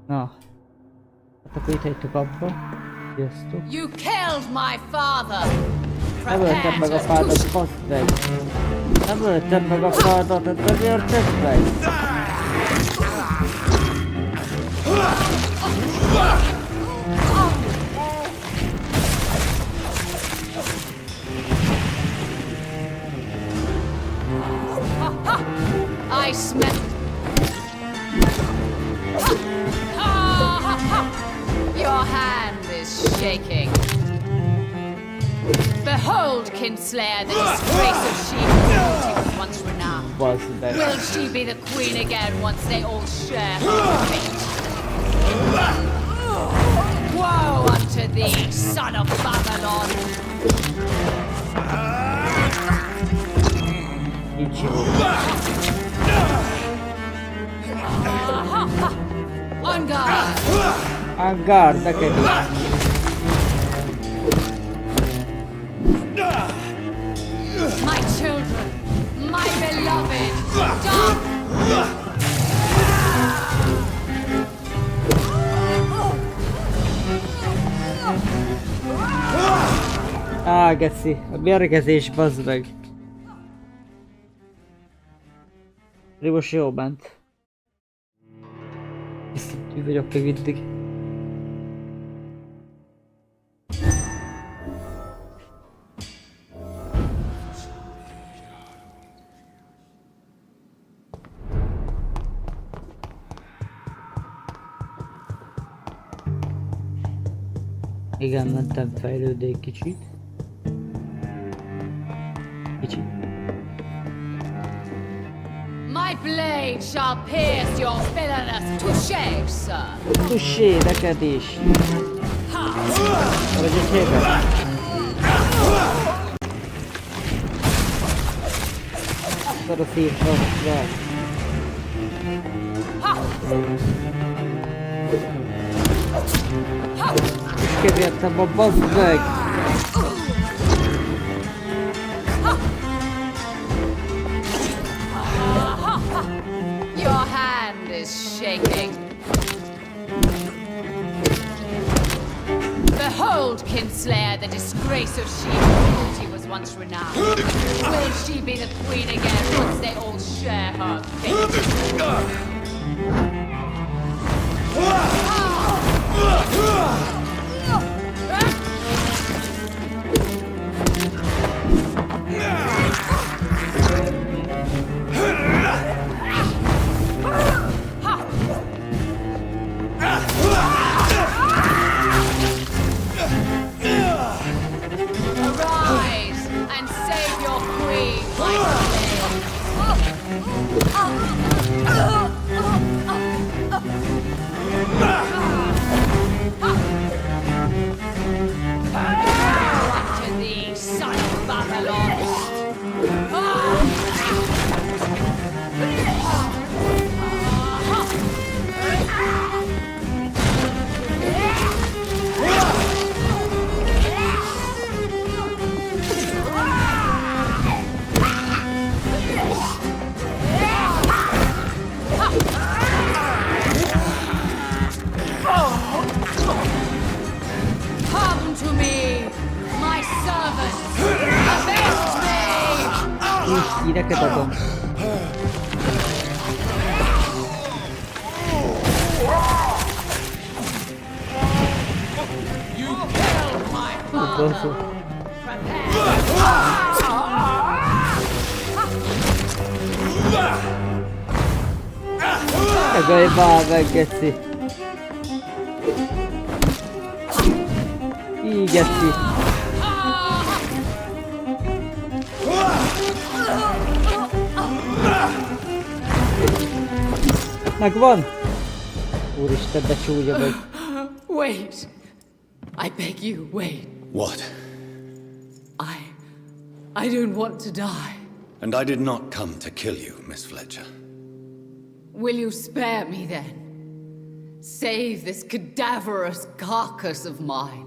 Na. Hát akkor itt hagytuk abba. Sziasztok. You killed my father. Nem öltem meg a fádat, baszd meg! Nem öltem meg a fádat, hát nem érted meg? I smell. Your hand is shaking. Behold, Kinslayer, the disgrace of she who was once renowned. Will she be the queen again once they all share her fate? Woe unto thee, son of Babylon! On guard! On guard, neked is. My children, my beloved, stop! Geci, a mérgezés, bazd meg. Most jó ment. Szintű vagyok még mindig. Igen, mentem fejlődni egy kicsit. My blade shall pierce your villainous touché, sir. Touché, neked is. Vagy egy hébe. Akkor a szívra van. És kevértem a bazd meg. Your hand is shaking. Behold, Kinslayer, the disgrace of she who was once renowned. Will she be the queen again once they all share her fate? Arise and save your queen, my to thee, son of Babylon! Come to me, my servants! Avenge me! Neked adom. You killed my father! Ebből már meg, geci. Így, geci. Megvan? Úristen, de csúnya vagy. Wait! I beg you, wait. What? I don't want to die. And I did not come to kill you, Miss Fletcher. Will you spare me then? Save this cadaverous carcass of mine.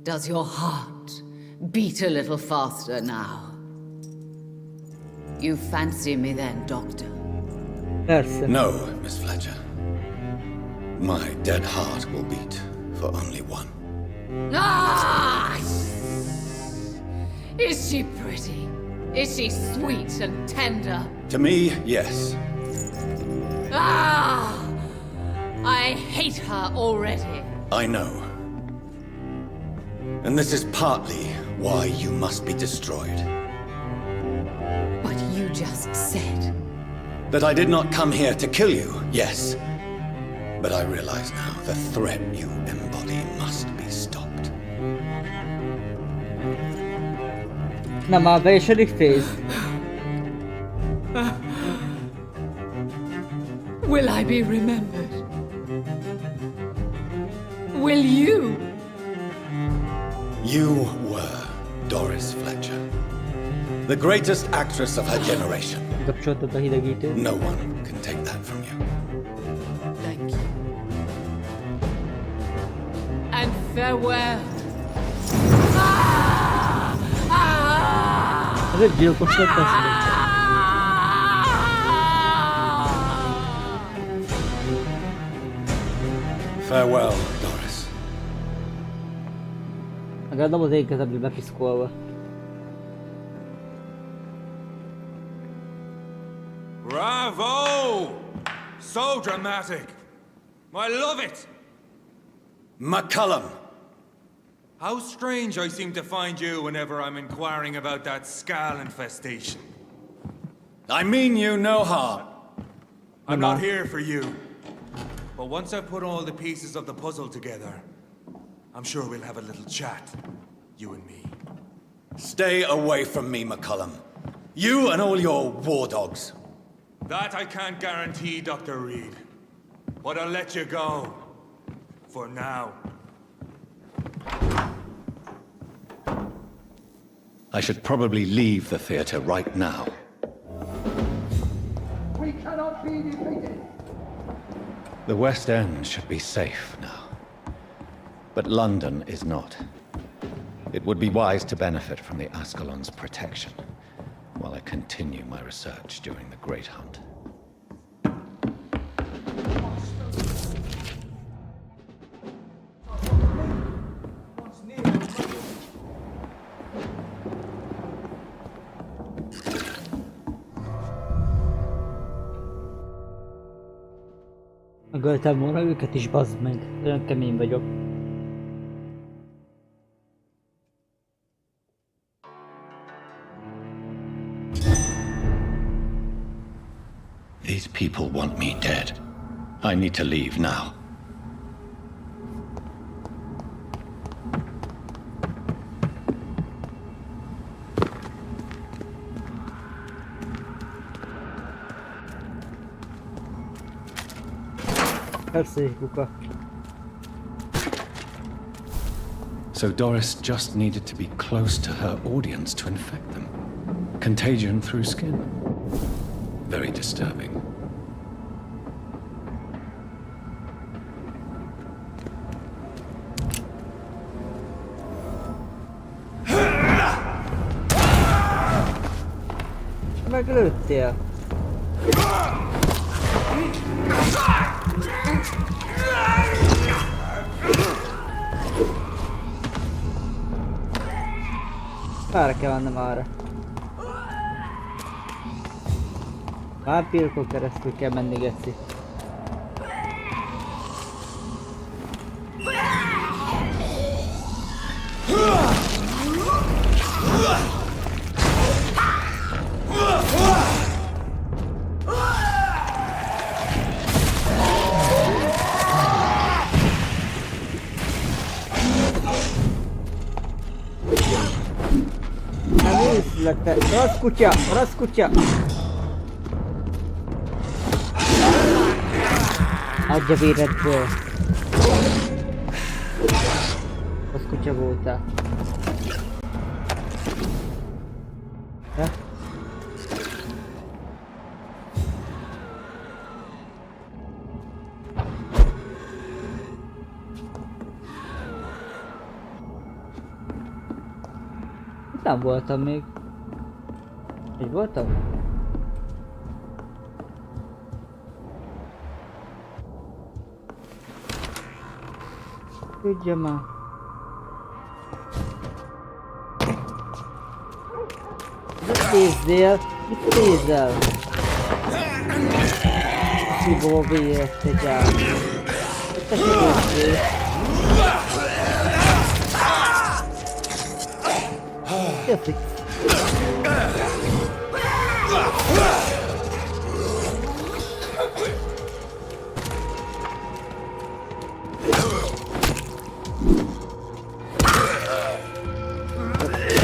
Does your heart beat a little faster now? You fancy me then, Doctor? Persze. No, Miss Fletcher. My dead heart will beat for only one. Ah! Is she pretty? Is she sweet and tender? To me, yes. Ah! I hate her already. I know. And this is partly why you must be destroyed. But you just said... That I did not come here to kill you, yes. But I realize now the threat you embody must be stopped. Na már be is a phase. Will I be remembered? Will you? You were Doris Fletcher. The greatest actress of her generation. Kapcsoltad a hidegítőt. No one can take that from you. Thank you. And farewell. Ah! Ah! Ez egy gyilkos lett ezt. Farewell, Doris. Legalább nem az én kezembe bepiszkolva. Bravo! So dramatic. I love it. McCullum! How strange I seem to find you whenever I'm inquiring about that Skal infestation. I mean you no harm. I'm not here for you. But once I've put all the pieces of the puzzle together, I'm sure we'll have a little chat, you and me. Stay away from me, McCullum. You and all your war dogs. That I can't guarantee, Dr. Reed. But I'll let you go. For now. I should probably leave the theater right now. We cannot be defeated. The West End should be safe now. But London is not. It would be wise to benefit from the Ascalon's protection while I continue my research during the Great Hunt. Megöltem volna őket is, bazd meg. Olyan kemény vagyok. These people want me dead. I need to leave now. So Doris just needed to be close to her audience to infect them. Contagion through skin. Very disturbing. Meglőttél. Arra kell mennem arra. Vampyrokon keresztül kell menni, geci. Rossz kutya! Rossz kutya! Adj a véredből! Rossz kutya voltál. De? Itt nem voltam még. Így voltam? Tudja már. Mit nézzél? Mit nézel? Szívó vért, te gyár. Te se nézzél. Köszi.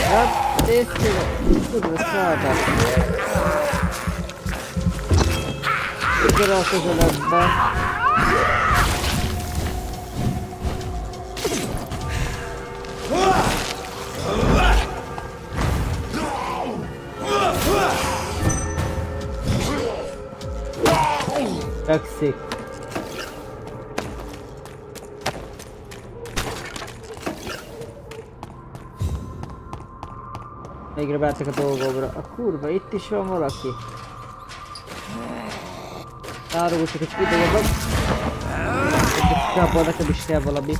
Hát, nézzél, tudod, szálltál. Gyere a közeledbe. Fekszik. Végre beálltak a dolgokra. A kurva, itt is van valaki. Árultak egy videóban. Kából nekem is kell valami.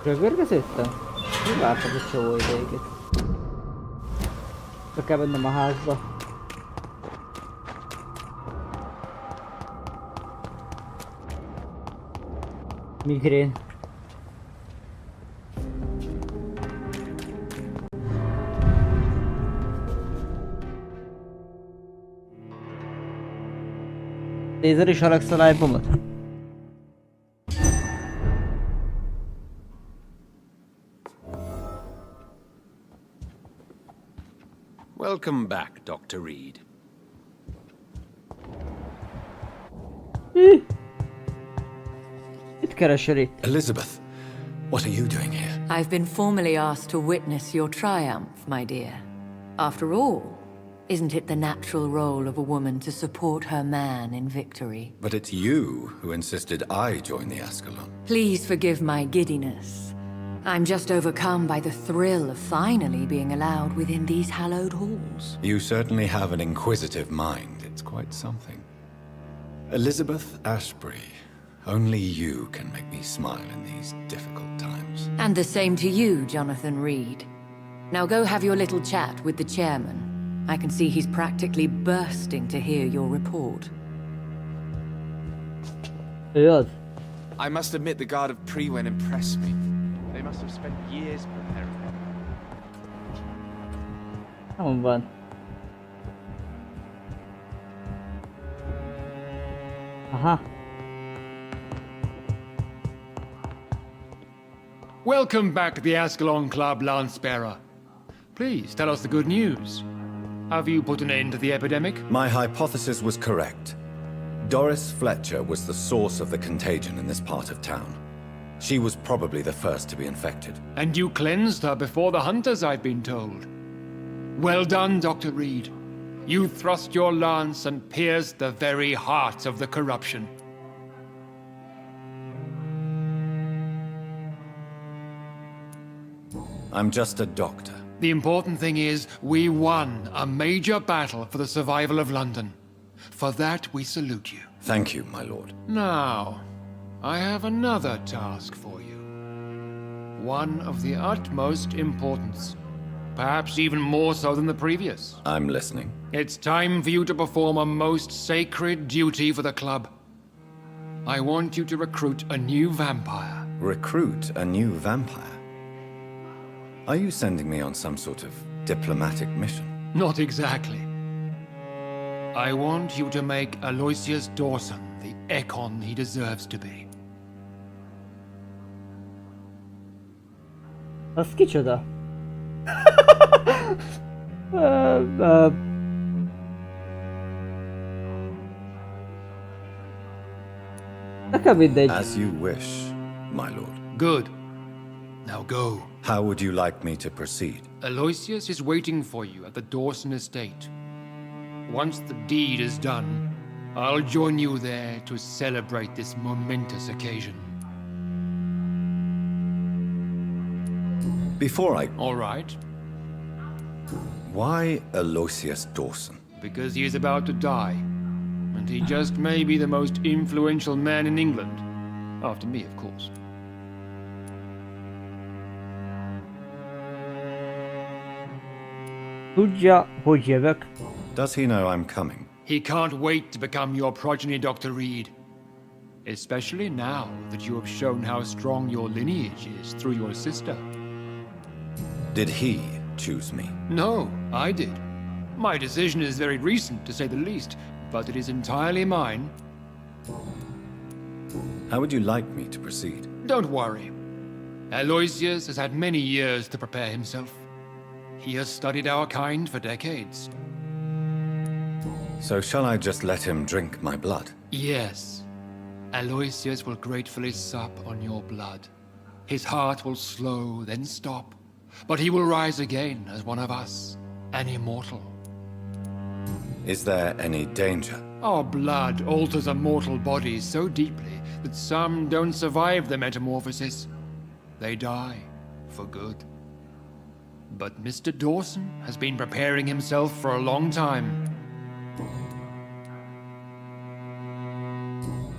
Rögörgeződtem? Mi vártam egy csomó ideig. Be kell mennem a házba. Migrén. Nézed is haragsz a live-omat? Welcome back, Dr. Reed. Mit keresel itt? Elizabeth, what are you doing here? I've been formally asked to witness your triumph, my dear. After all, isn't it the natural role of a woman to support her man in victory? But it's you who insisted I join the Ascalon. Please forgive my giddiness. I'm just overcome by the thrill of finally being allowed within these hallowed halls. You certainly have an inquisitive mind. It's quite something. Elizabeth Ashbury, only you can make me smile in these difficult times. And the same to you, Jonathan Reed. Now go have your little chat with the chairman. I can see he's practically bursting to hear your report. Ő az? I must admit the Guard of Prewen impressed me. They must have spent years preparing it. Nem van. Aha. Welcome back to the Ascalon Club, Lance-Bearer. Please, tell us the good news. Have you put an end to the epidemic? My hypothesis was correct. Doris Fletcher was the source of the contagion in this part of town. She was probably the first to be infected. And you cleansed her before the hunters, I've been told. Well done, Dr. Reed. You thrust your lance and pierced the very heart of the corruption. I'm just a doctor. The important thing is, we won a major battle for the survival of London. For that, we salute you. Thank you, my lord. Now, I have another task for you. One of the utmost importance. Perhaps even more so than the previous. I'm listening. It's time for you to perform a most sacred duty for the club. I want you to recruit a new vampire. Recruit a new vampire? Are you sending me on some sort of diplomatic mission? Not exactly. I want you to make Aloysius Dawson the Ekon he deserves to be. Az kicsoda? Nekem mindegy. As you wish, my lord. Good. Now go. How would you like me to proceed? Aloysius is waiting for you at the Dawson estate. Once the deed is done, I'll join you there to celebrate this momentous occasion. Before I... All right, Why Aloysius Dawson? because he is about to die. And he just may be the most influential man in England. After me, of course. Tudja, hogy jövök. Does he know I'm coming? He can't wait to become your progeny, Dr. Reed. Especially now that you have shown how strong your lineage is through your sister. Did he choose me? No, I did. My decision is very recent, to say the least, but it is entirely mine. How would you like me to proceed? Don't worry. Aloysius has had many years to prepare himself. He has studied our kind for decades. So shall I just let him drink my blood? Yes. Aloysius will gratefully sup on your blood. His heart will slow, then stop. But he will rise again as one of us, an immortal. Is there any danger? Our blood alters a mortal body so deeply that some don't survive the metamorphosis. They die for good. But Mr. Dawson has been preparing himself for a long time.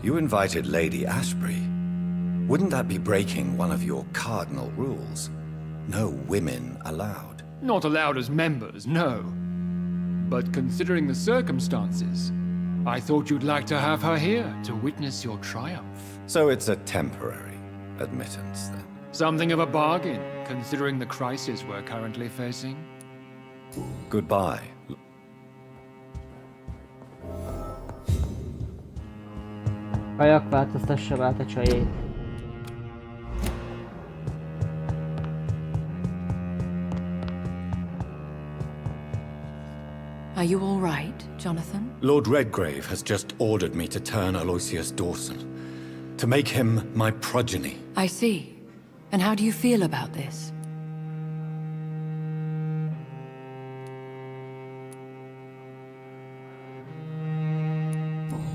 You invited Lady Ashbury. Wouldn't that be breaking one of your cardinal rules? No women allowed. Not allowed as members, no. But considering the circumstances, I thought you'd like to have her here to witness your triumph. So it's a temporary admittance, then? Something of a bargain, considering the crisis we're currently facing. Goodbye. Kajak változtassa át a csajét. Are you all right, Jonathan? Lord Redgrave has just ordered me to turn Aloysius Dawson, to make him my progeny. I see. And how do you feel about this?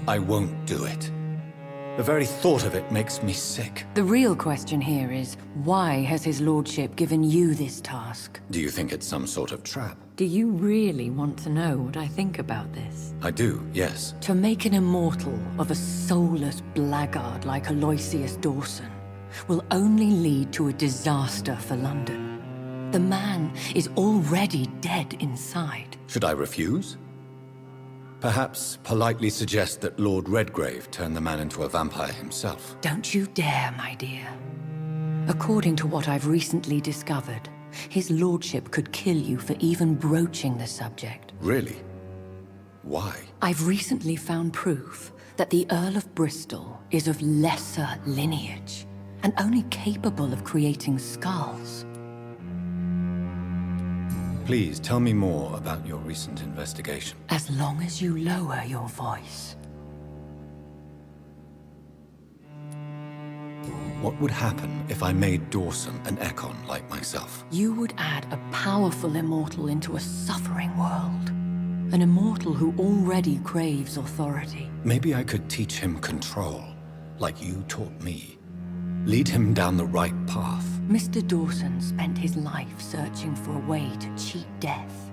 I won't do it. The very thought of it makes me sick. The real question here is, why has his lordship given you this task? Do you think it's some sort of trap? Do you really want to know what I think about this? I do, yes. To make an immortal of a soulless blackguard like Aloysius Dawson will only lead to a disaster for London. The man is already dead inside. Should I refuse? Perhaps politely suggest that Lord Redgrave turn the man into a vampire himself. Don't you dare, my dear. According to what I've recently discovered, his lordship could kill you for even broaching the subject. Really? Why? I've recently found proof that the Earl of Bristol is of lesser lineage and only capable of creating skulls. Please tell me more about your recent investigation. As long as you lower your voice. What would happen if I made Dawson an Ekon like myself? You would add a powerful immortal into a suffering world. An immortal who already craves authority. Maybe I could teach him control, like you taught me. Lead him down the right path. Mr. Dawson spent his life searching for a way to cheat death.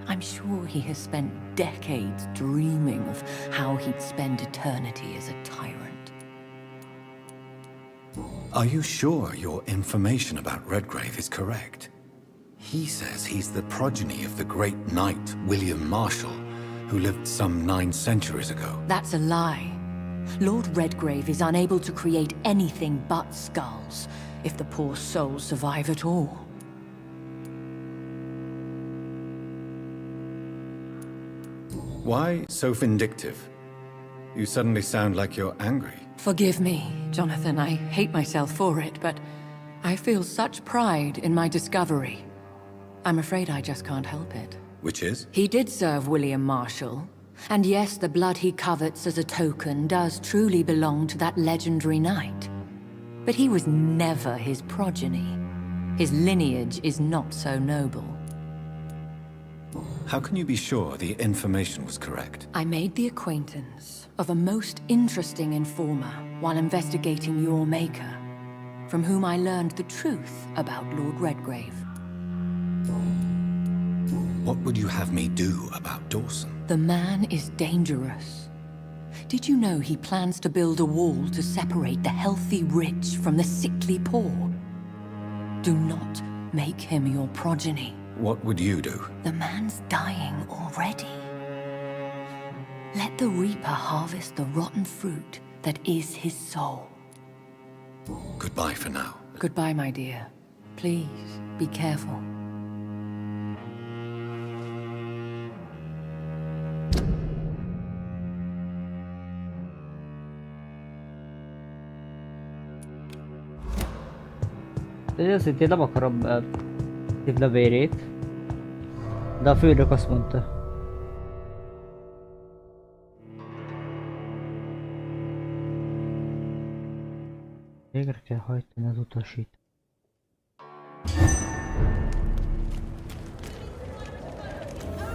I'm sure he has spent decades dreaming of how he'd spend eternity as a tyrant. Are you sure your information about Redgrave is correct? He says he's the progeny of the great knight William Marshall, who lived some 9 centuries ago. That's a lie. Lord Redgrave is unable to create anything but skulls, if the poor souls survive at all. Why so vindictive? You suddenly sound like you're angry. Forgive me, Jonathan. I hate myself for it, but I feel such pride in my discovery. I'm afraid I just can't help it. Which is? He did serve William Marshall. And yes, the blood he covets as a token does truly belong to that legendary knight. But he was never his progeny. His lineage is not so noble. How can you be sure the information was correct? I made the acquaintance of a most interesting informer while investigating your maker, from whom I learned the truth about Lord Redgrave. What would you have me do about Dawson? The man is dangerous. Did you know he plans to build a wall to separate the healthy rich from the sickly poor? Do not make him your progeny. What would you do? The man's dying already. Let the reaper harvest the rotten fruit that is his soul. Goodbye for now. Goodbye, my dear. Please, be careful. De őszintén nem akarom szívni a vérét. De a főnök azt mondta. Végre kell hajtani az utasít.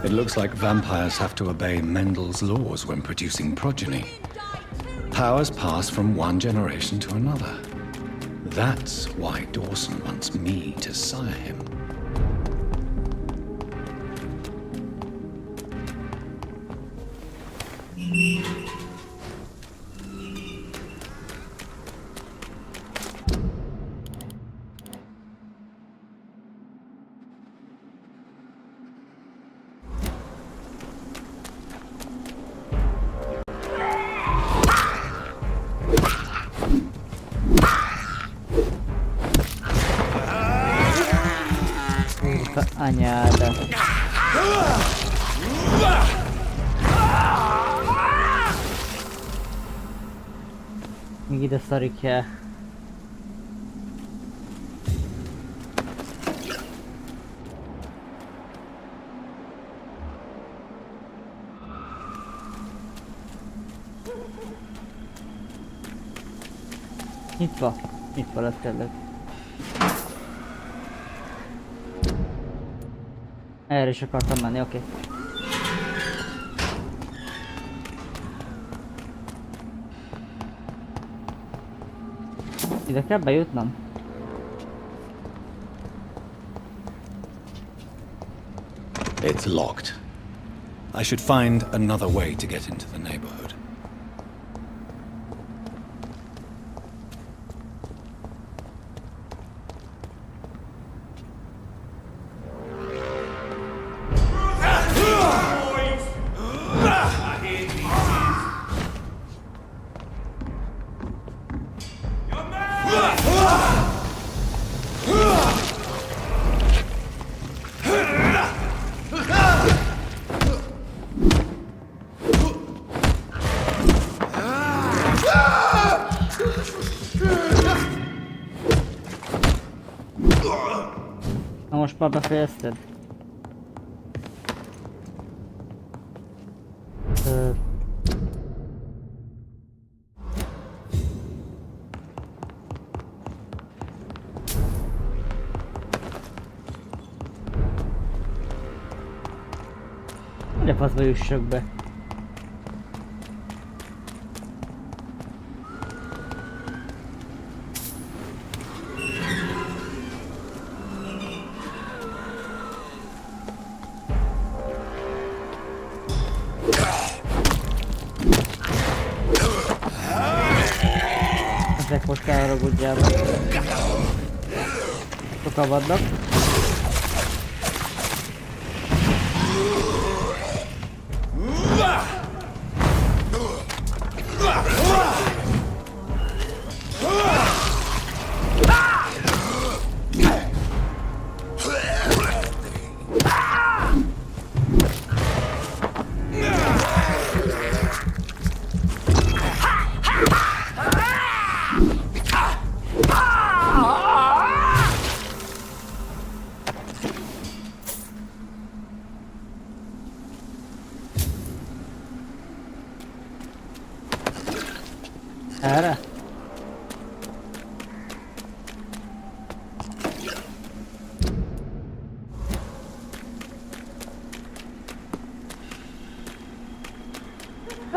It looks like vampires have to obey Mendel's laws when producing progeny. Powers pass from one generation to another. That's why Dawson wants me to sire him. Anyáda. Még ide szarik el. Nyitva lett tényleg. Erre is akartam menni, oké. Ide kell bejutnom? It's locked. I should find another way to get into the neighborhood. Na most már befejezted? De faszba jussak be. Ezek most elharagudjál. Sokan vannak.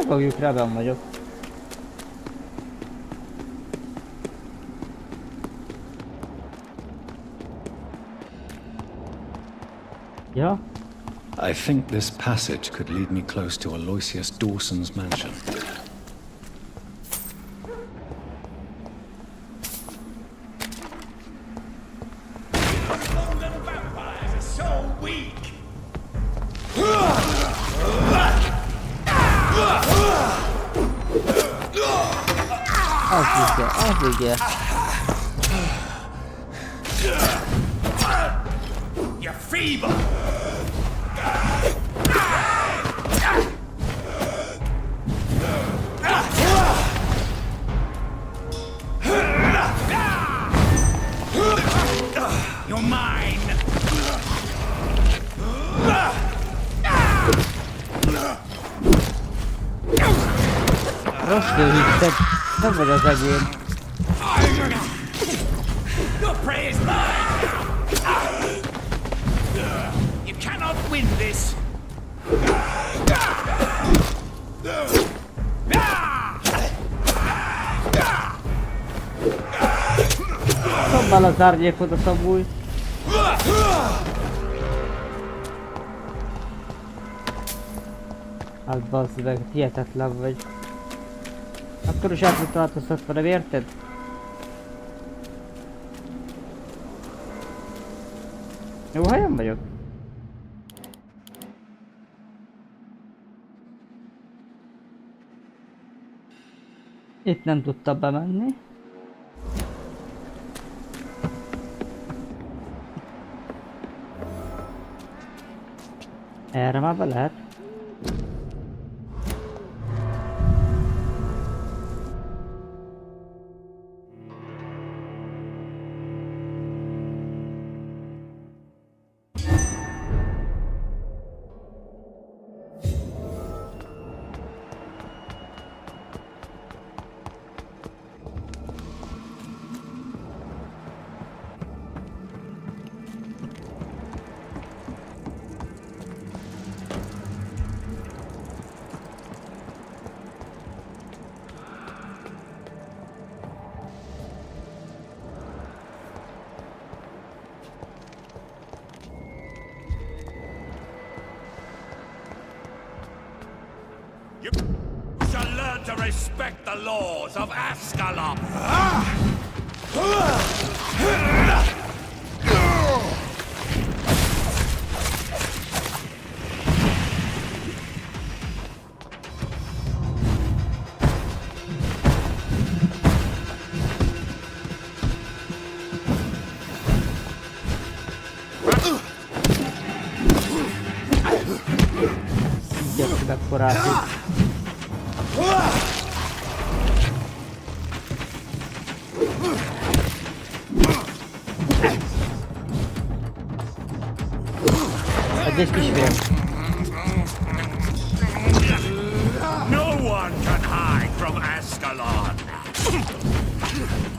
Megfogjuk rá, benn vagyok. Ja? I think this passage could lead me close to Aloysius Dawson's mansion. Vampires are so weak. Az ugye. You're feeble. You're mine. Rossz hitted. Nem vagy az egén. Your prey is mine. You cannot win this. Dobál az árnyékot a szabúj. Hát bazd meg, hihetetlen vagy. Akkor is át tudsz változtatva, nem érted? Jó helyen vagyok? Itt nem tudtam bemenni. Erre már be lehet. You shall learn to respect the laws of Ascalon. Gyertek akkorát. Egy kisvér. No one can hide from Ascalon.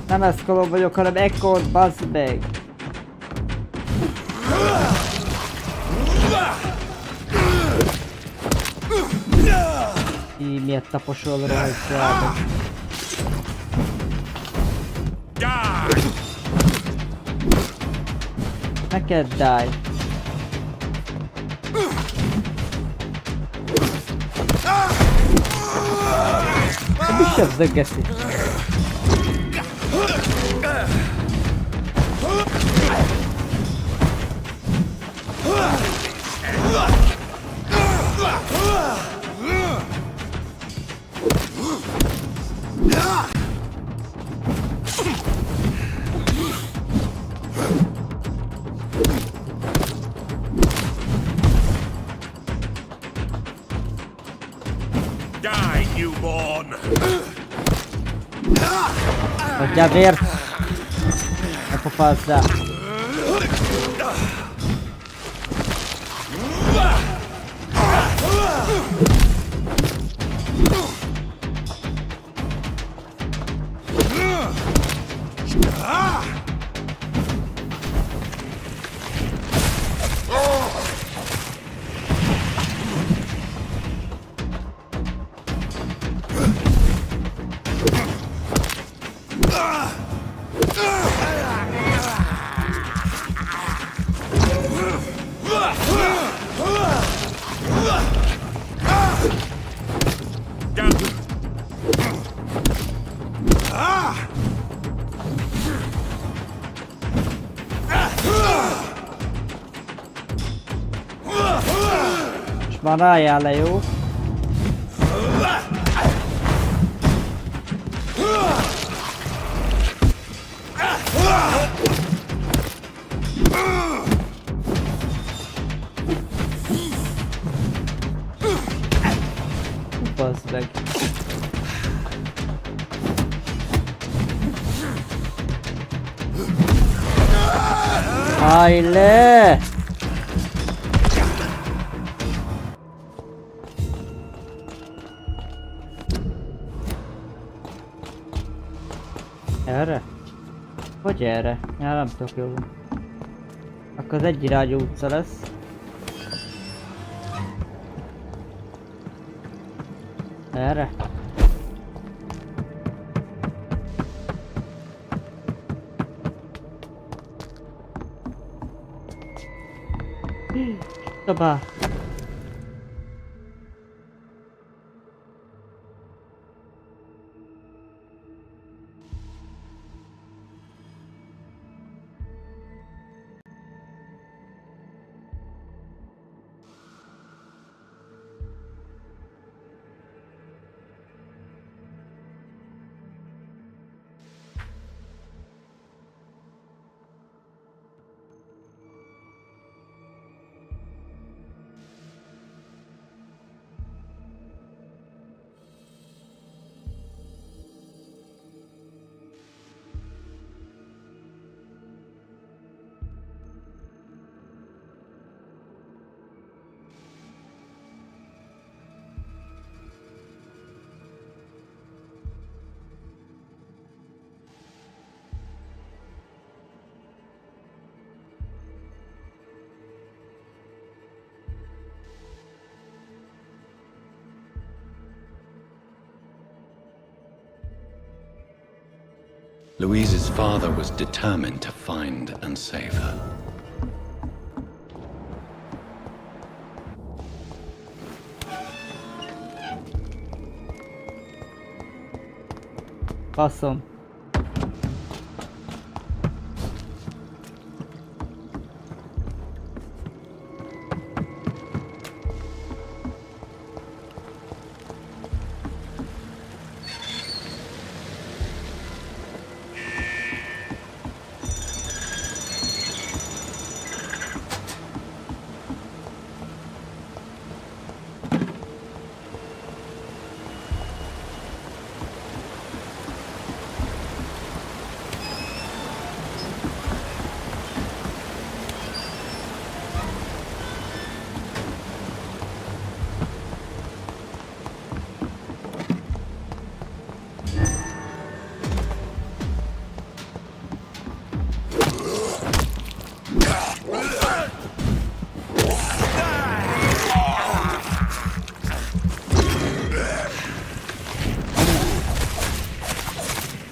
Nem Ascalon vagyok, hanem Echo, bazd meg. Így miért taposol rajta? Neked die. Mi sem zöggeszi? Die, newborn. Adjál vért! Ne pofázzál! És már rájár le, jó? Bazd meg. Állj le! Erre? Hogy erre? Ja, nem tudok jól. Akkor az egyirányú utca lesz. Erre? Szabá! Louise's father was determined to find and save her. Awesome.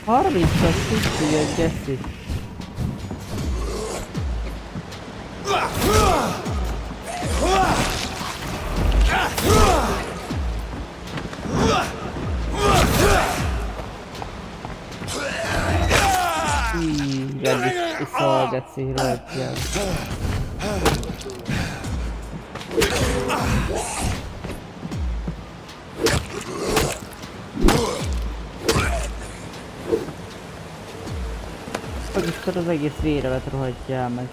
Harmincas kicsi egy geci. Így szal geci, rohadjál. Akkor az egész vérevet rohadjál meg.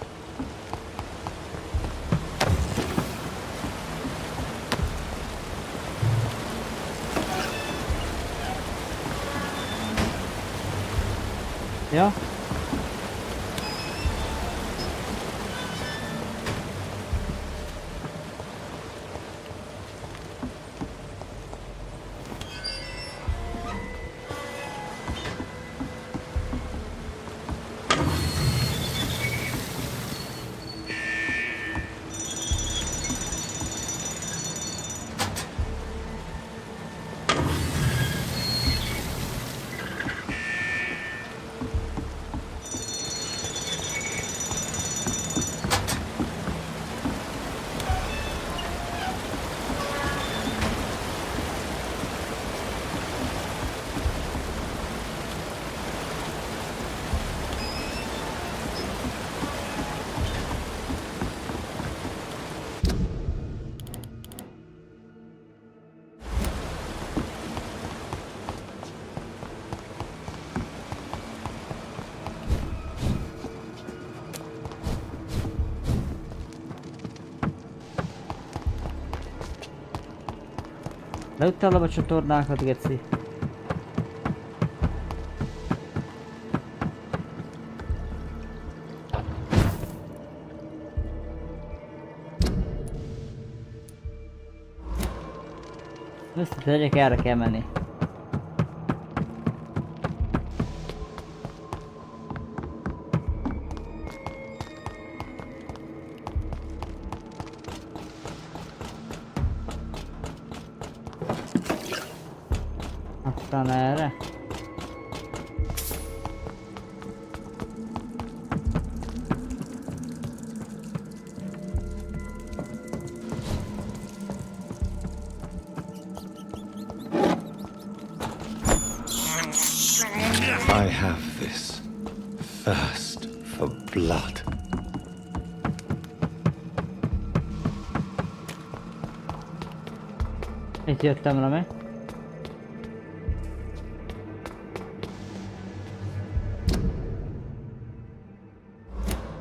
Ja? Leüttem a csatornákat, geci. Összetegyek, erre kell menni. Aztán erre. I have this thirst for blood. Itt jöttem le, mi?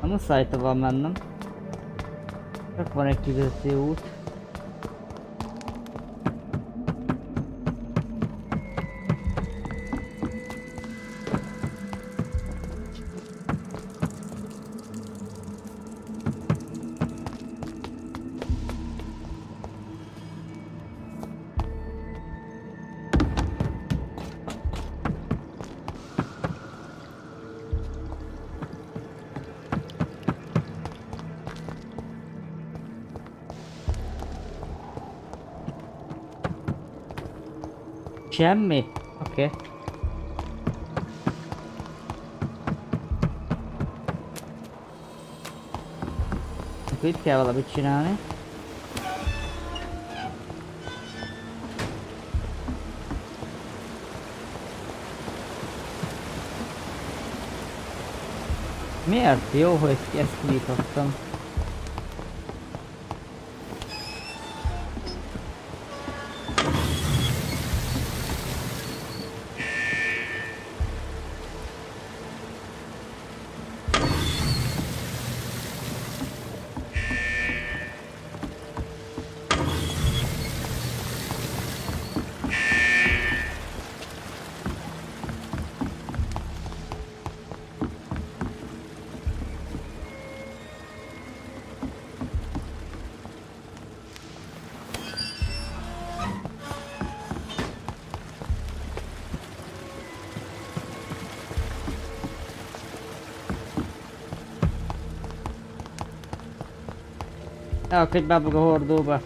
Nem muszáj tovább mennem. Csak van egy kivezető út. Semmi? Oké. Akkor itt kell valamit csinálni. Miért jó, hogy ezt kinyitottam? Elködj be a hordóba.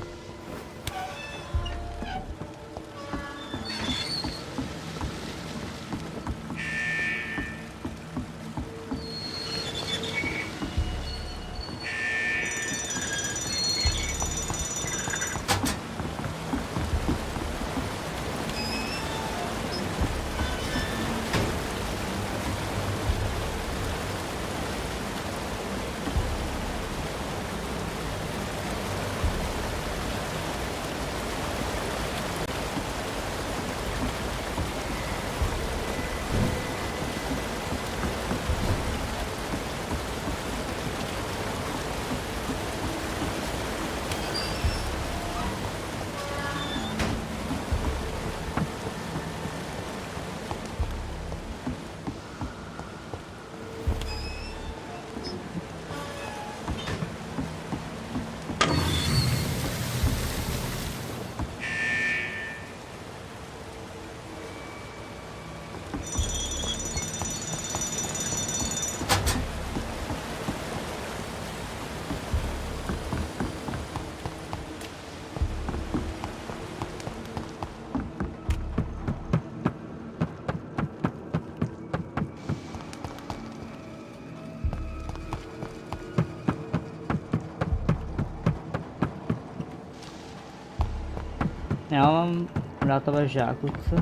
Ja, mam ratować zsákutca.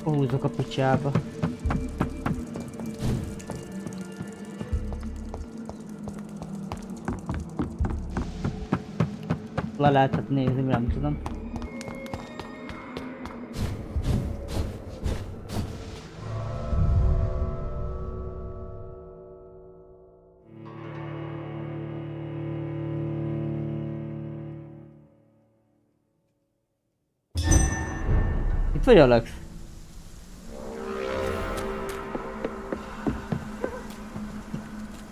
Húzok a picsába. Le lehetett nézni, nem tudom. Itt vagy, Alex?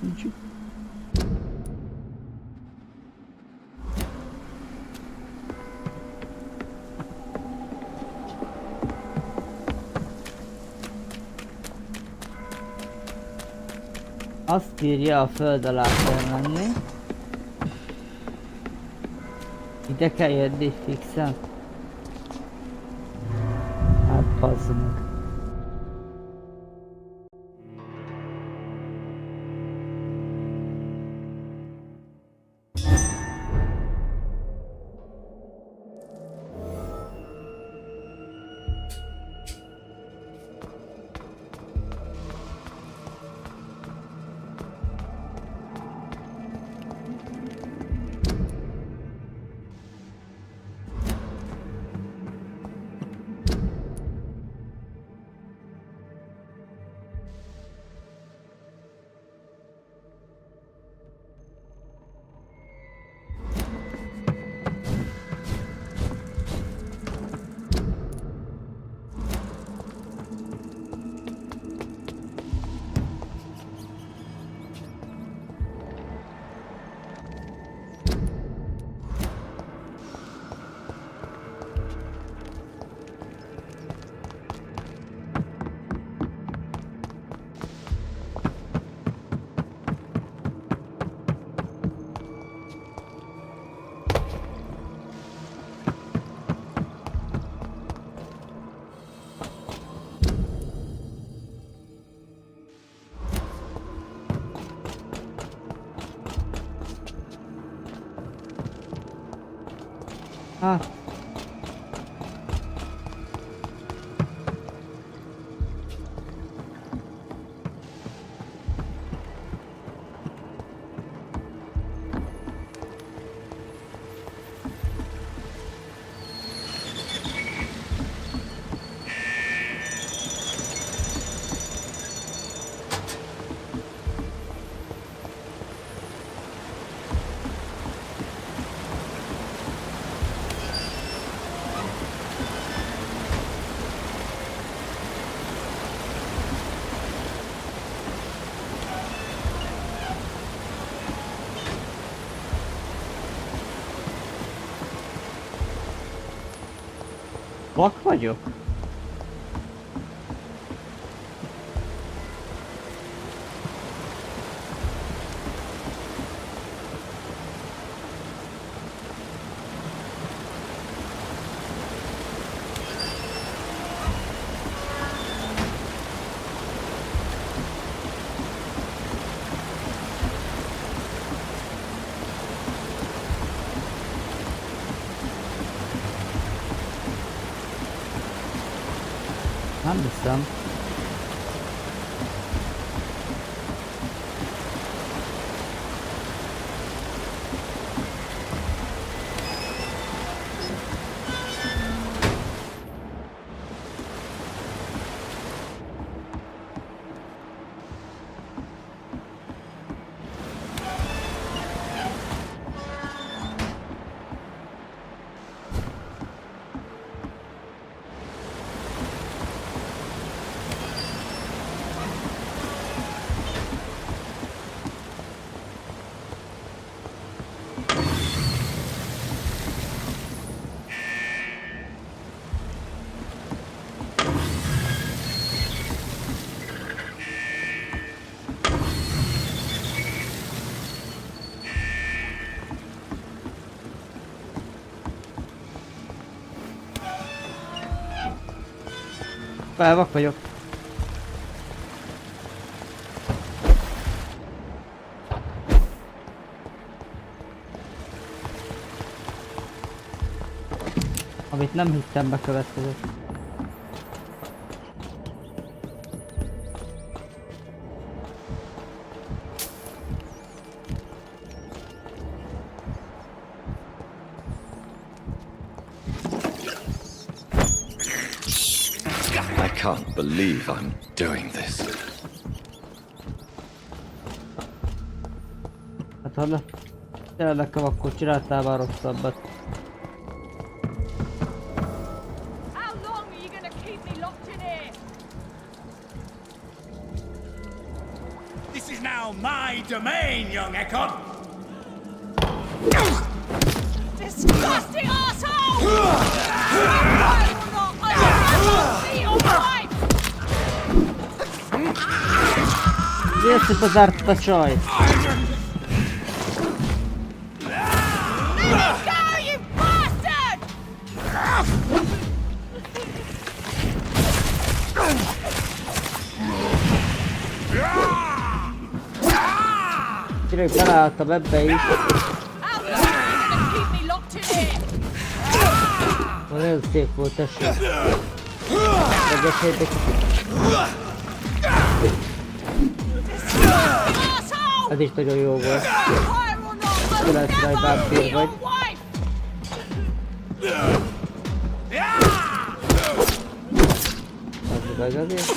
Nincs itt. Azt írja, a föld alá kell menni. Ide kell jönni fixen. Hát bazd meg. Hát. Vak vagyok? Nem hiszem. Vak vagyok. Amit nem hittem bekövetkezett. I can't believe I'm doing this. Hát ha tényleg akkor csináltál már rosszabbat. How long are you gonna my domain, young Ekon! Disgusting asshole! I will not see your wife! Gdzie ty pozarta czoj? Let me go, you bastard! Tényleg beleálltam ebbe is. How long are you gonna keep me locked in here? Nagyon szép volt, tessék. Megyesétek. Ez is nagyon jó volt. Ki lesz rá, hogy Vampyr vagy. Az meg azért.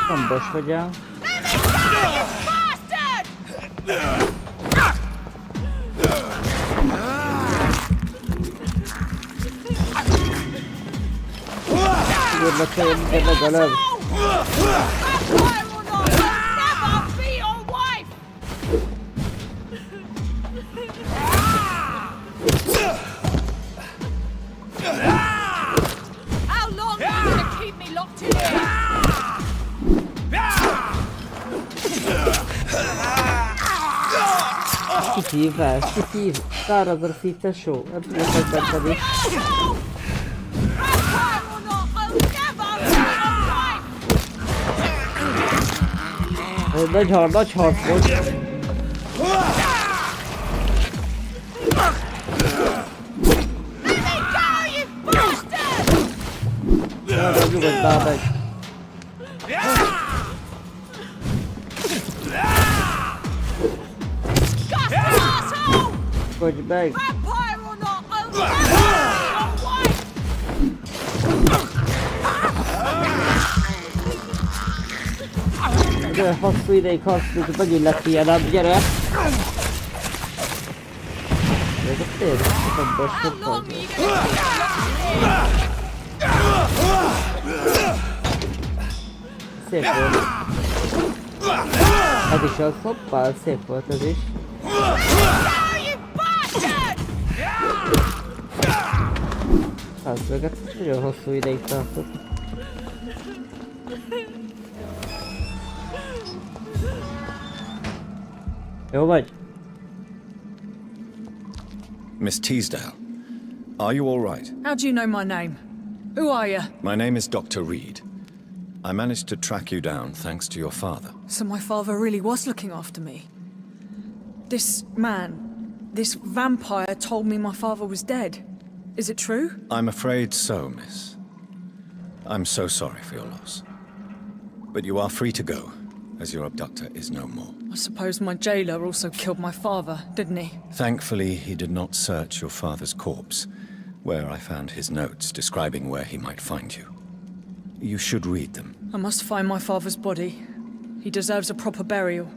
Kambos vagy ám. Úrnak kell jönni legalább. How long are you gonna keep me locked in here? Kihívás, kihív. Szárazra szív tesó. Ebből megtetted is. Nagy harc volt. Jaj, nyugodtál meg. Hogy meg. De hosszú ideig harcolunk, megint lett ilyenebb, gyere! Ez a tényleg kambos hoppal. Szép volt. Ez is az, hoppá, szép volt ez is. Az meg, ez nagyon hosszú ideig tartott. Jó vagy? Miss Teasdale, are you all right? How do you know my name? Who are you? My name is Dr. Reed. I managed to track you down thanks to your father. So my father really was looking after me. This man, this vampire told me my father was dead. Is it true? I'm afraid so, miss. I'm so sorry for your loss. But you are free to go, as your abductor is no more. I suppose my jailer also killed my father, didn't he? Thankfully, he did not search your father's corpse, where I found his notes describing where he might find you. You should read them. I must find my father's body. He deserves a proper burial.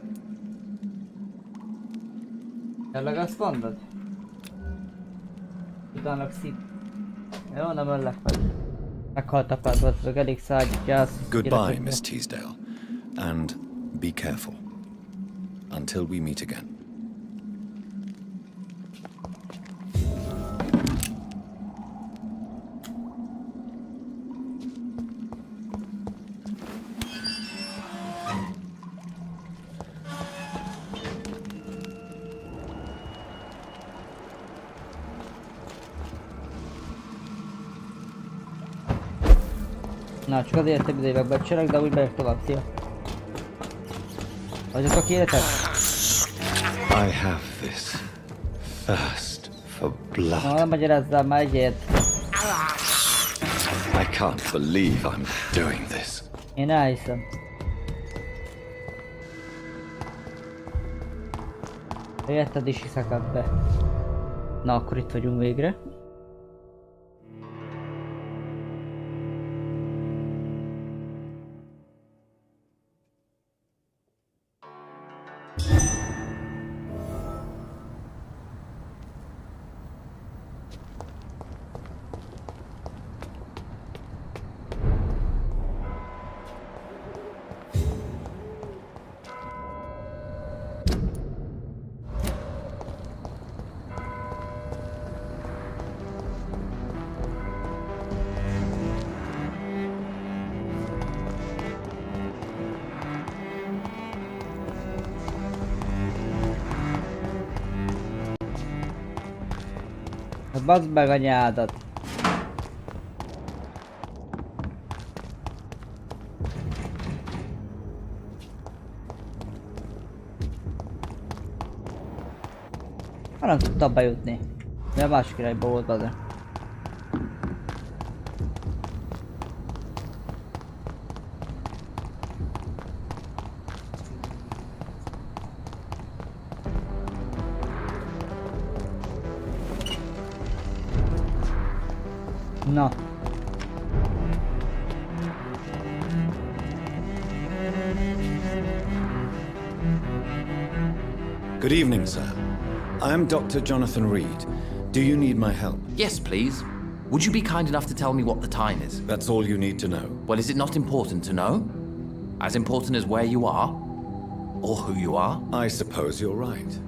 Tényleg azt mondod? Utána szív. Jó, nem öllek meg. Meghalt apád, vagy meg elég szállítjász. Goodbye, Miss Teasdale. And be careful. Until we meet again. Na, csak azért több ideig megbecselek, de úgy megyek tovább, szia. Vagyok a kéretek? I have this thirst for blood. Na, nem magyarázzál már egyet. I can't believe I'm doing this. Én elhiszem. Jötted is hiszek ebbe. Na, akkor itt vagyunk végre. Bazd meg a nyádat. Nem tudtam bejutni. De a másik irányba volt az. Na. Good evening, sir. I am Dr. Jonathan Reed. Do you need my help? Yes, please. Would you be kind enough to tell me what the time is? That's all you need to know. Well, is it not important to know? As important as where you are? Or who you are? I suppose you're right.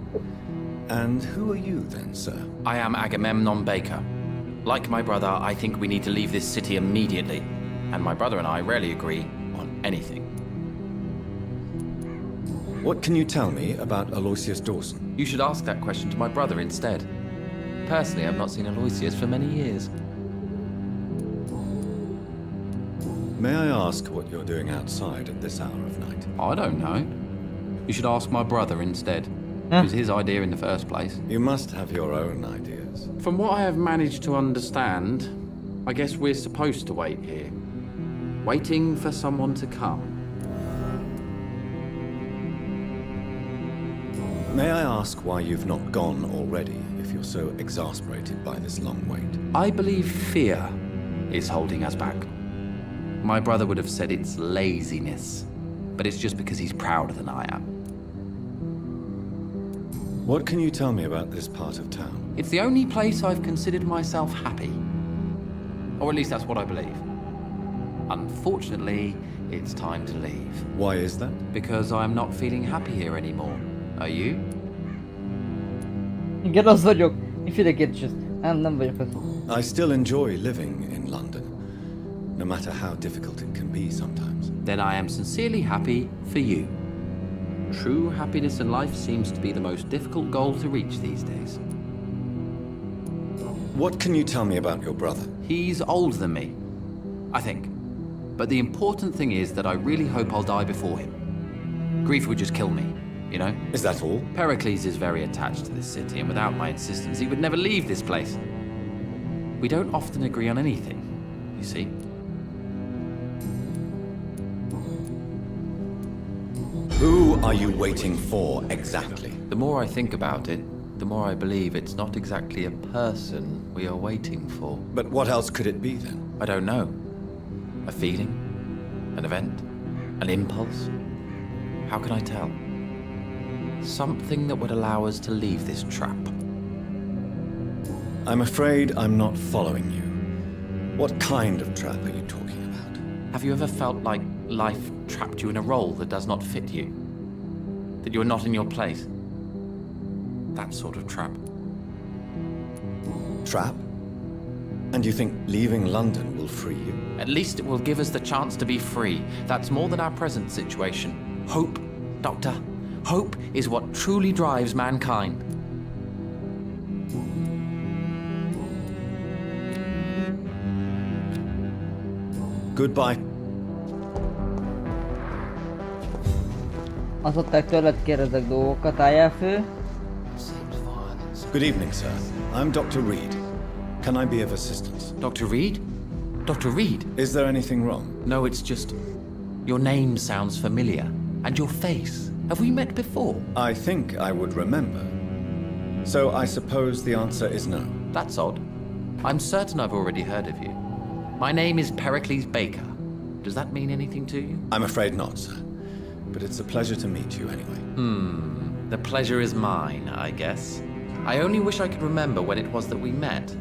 And who are you then, sir? I am Agamemnon Baker. Like my brother, I think we need to leave this city immediately. And my brother and I rarely agree on anything. What can you tell me about Aloysius Dawson? You should ask that question to my brother instead. Personally, I've not seen Aloysius for many years. May I ask what you're doing outside at this hour of night? I don't know. You should ask my brother instead. It was his idea in the first place. You must have your own ideas. From what I have managed to understand, I guess we're supposed to wait here. Waiting for someone to come. May I ask why you've not gone already, if you're so exasperated by this long wait? I believe fear is holding us back. My brother would have said it's laziness, but it's just because he's prouder than I am. What can you tell me about this part of town? It's the only place I've considered myself happy. Or at least that's what I believe. Unfortunately, it's time to leave. Why is that? Because I'm not feeling happy here anymore. Are you? Igen, az vagyok. Miféle kérdés? Nem vagyok az. I still enjoy living in London, no matter how difficult it can be sometimes. Then I am sincerely happy for you. True happiness in life seems to be the most difficult goal to reach these days. What can you tell me about your brother? He's older than me, I think. But the important thing is that I really hope I'll die before him. Grief would just kill me, you know? Is that all? Pericles is very attached to this city, and without my insistence, he would never leave this place. We don't often agree on anything, you see. Who are you waiting for, exactly? The more I think about it, the more I believe it's not exactly a person we are waiting for. But what else could it be, then? I don't know. A feeling? An event? An impulse? How can I tell? Something that would allow us to leave this trap. I'm afraid I'm not following you. What kind of trap are you talking about? Have you ever felt like life trapped you in a role that does not fit you? That you are not in your place? That sort of trap. Trap? And you think leaving London will free you? At least it will give us the chance to be free. That's more than our present situation. Hope, Doctor. Hope is what truly drives mankind. Goodbye. Azt mondták tőled kérdezek dolgokat, álljál fő. Good evening, sir. I'm Dr. Reed. Can I be of assistance? Dr. Reed? Dr. Reed? Is there anything wrong? No, it's just... your name sounds familiar. And your face. Have we met before? I think I would remember. So I suppose the answer is no. That's odd. I'm certain I've already heard of you. My name is Pericles Baker. Does that mean anything to you? I'm afraid not, sir. But it's a pleasure to meet you anyway. The pleasure is mine, I guess. I only wish I could remember when it was that we met.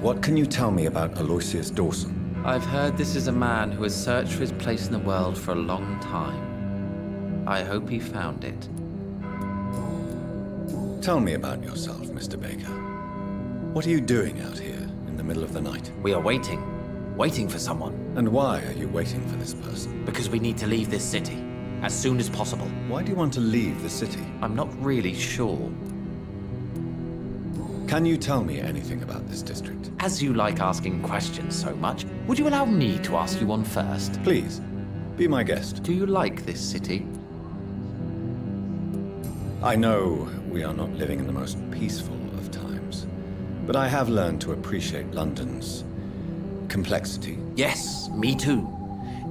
What can you tell me about Aloysius Dawson? I've heard this is a man who has searched for his place in the world for a long time. I hope he found it. Tell me about yourself, Mr. Baker. What are you doing out here in the middle of the night? We are waiting. Waiting for someone. And why are you waiting for this person? Because we need to leave this city. As soon as possible. Why do you want to leave the city? I'm not really sure. Can you tell me anything about this district? As you like asking questions so much, would you allow me to ask you one first? Please, be my guest. Do you like this city? I know we are not living in the most peaceful of times, but I have learned to appreciate London's complexity. Yes, me too.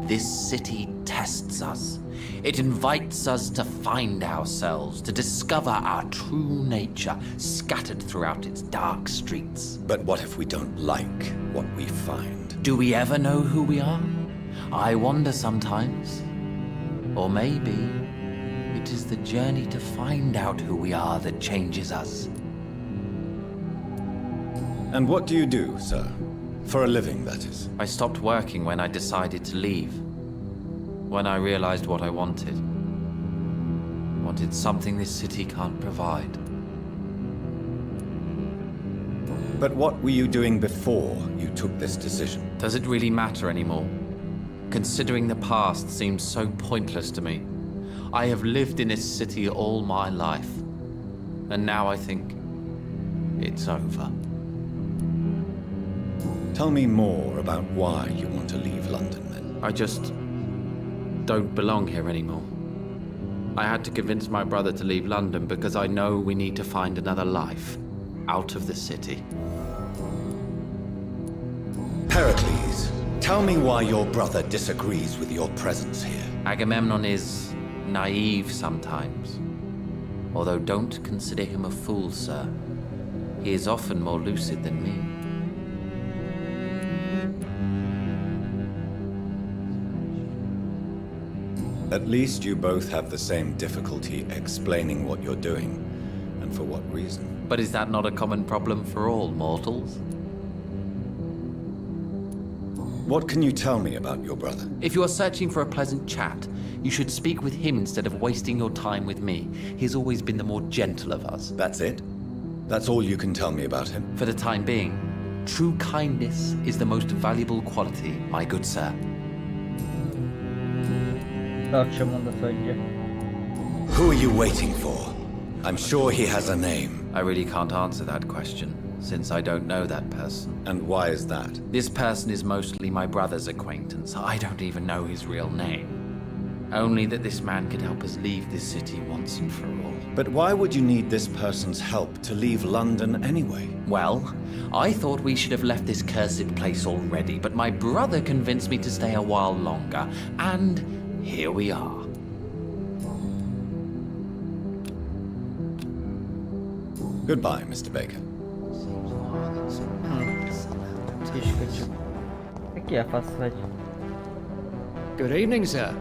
This city tests us. It invites us to find ourselves, to discover our true nature scattered throughout its dark streets. But what if we don't like what we find? Do we ever know who we are? I wonder sometimes. Or maybe it is the journey to find out who we are that changes us. And what do you do, sir? For a living, that is. I stopped working when I decided to leave. When I realized what I wanted. Wanted something this city can't provide. But what were you doing before you took this decision? Does it really matter anymore? Considering the past seems so pointless to me. I have lived in this city all my life. And now I think it's over. Tell me more about why you want to leave London, then. I just don't belong here anymore. I had to convince my brother to leave London because I know we need to find another life out of the city. Pericles, tell me why your brother disagrees with your presence here. Agamemnon is naive sometimes. Although don't consider him a fool, sir. He is often more lucid than me. At least you both have the same difficulty explaining what you're doing, and for what reason. But is that not a common problem for all mortals? What can you tell me about your brother? If you are searching for a pleasant chat, you should speak with him instead of wasting your time with me. He's always been the more gentle of us. That's it? That's all you can tell me about him? For the time being, true kindness is the most valuable quality, my good sir. Who are you waiting for? I'm sure he has a name. I really can't answer that question, since I don't know that person. And why is that? This person is mostly my brother's acquaintance. I don't even know his real name. Only that this man could help us leave this city once and for all. But why would you need this person's help to leave London anyway? Well, I thought we should have left this cursed place already, but my brother convinced me to stay a while longer, and here we are. Goodbye, Mr. Baker. Good evening, sir.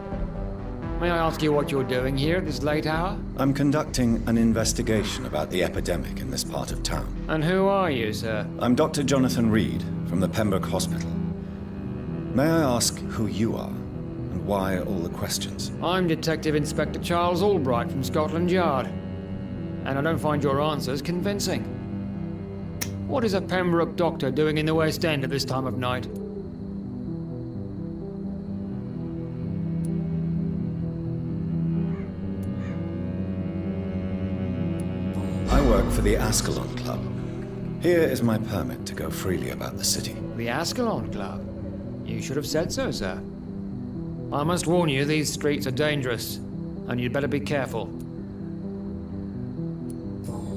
May I ask you what you're doing here at this late hour? I'm conducting an investigation about the epidemic in this part of town. And who are you, sir? I'm Dr. Jonathan Reed from the Pembroke Hospital. May I ask who you are? And why all the questions? I'm Detective Inspector Charles Albright from Scotland Yard. And I don't find your answers convincing. What is a Pembroke doctor doing in the West End at this time of night? I work for the Ascalon Club. Here is my permit to go freely about the city. The Ascalon Club? You should have said so, sir. I must warn you, these streets are dangerous, and you'd better be careful.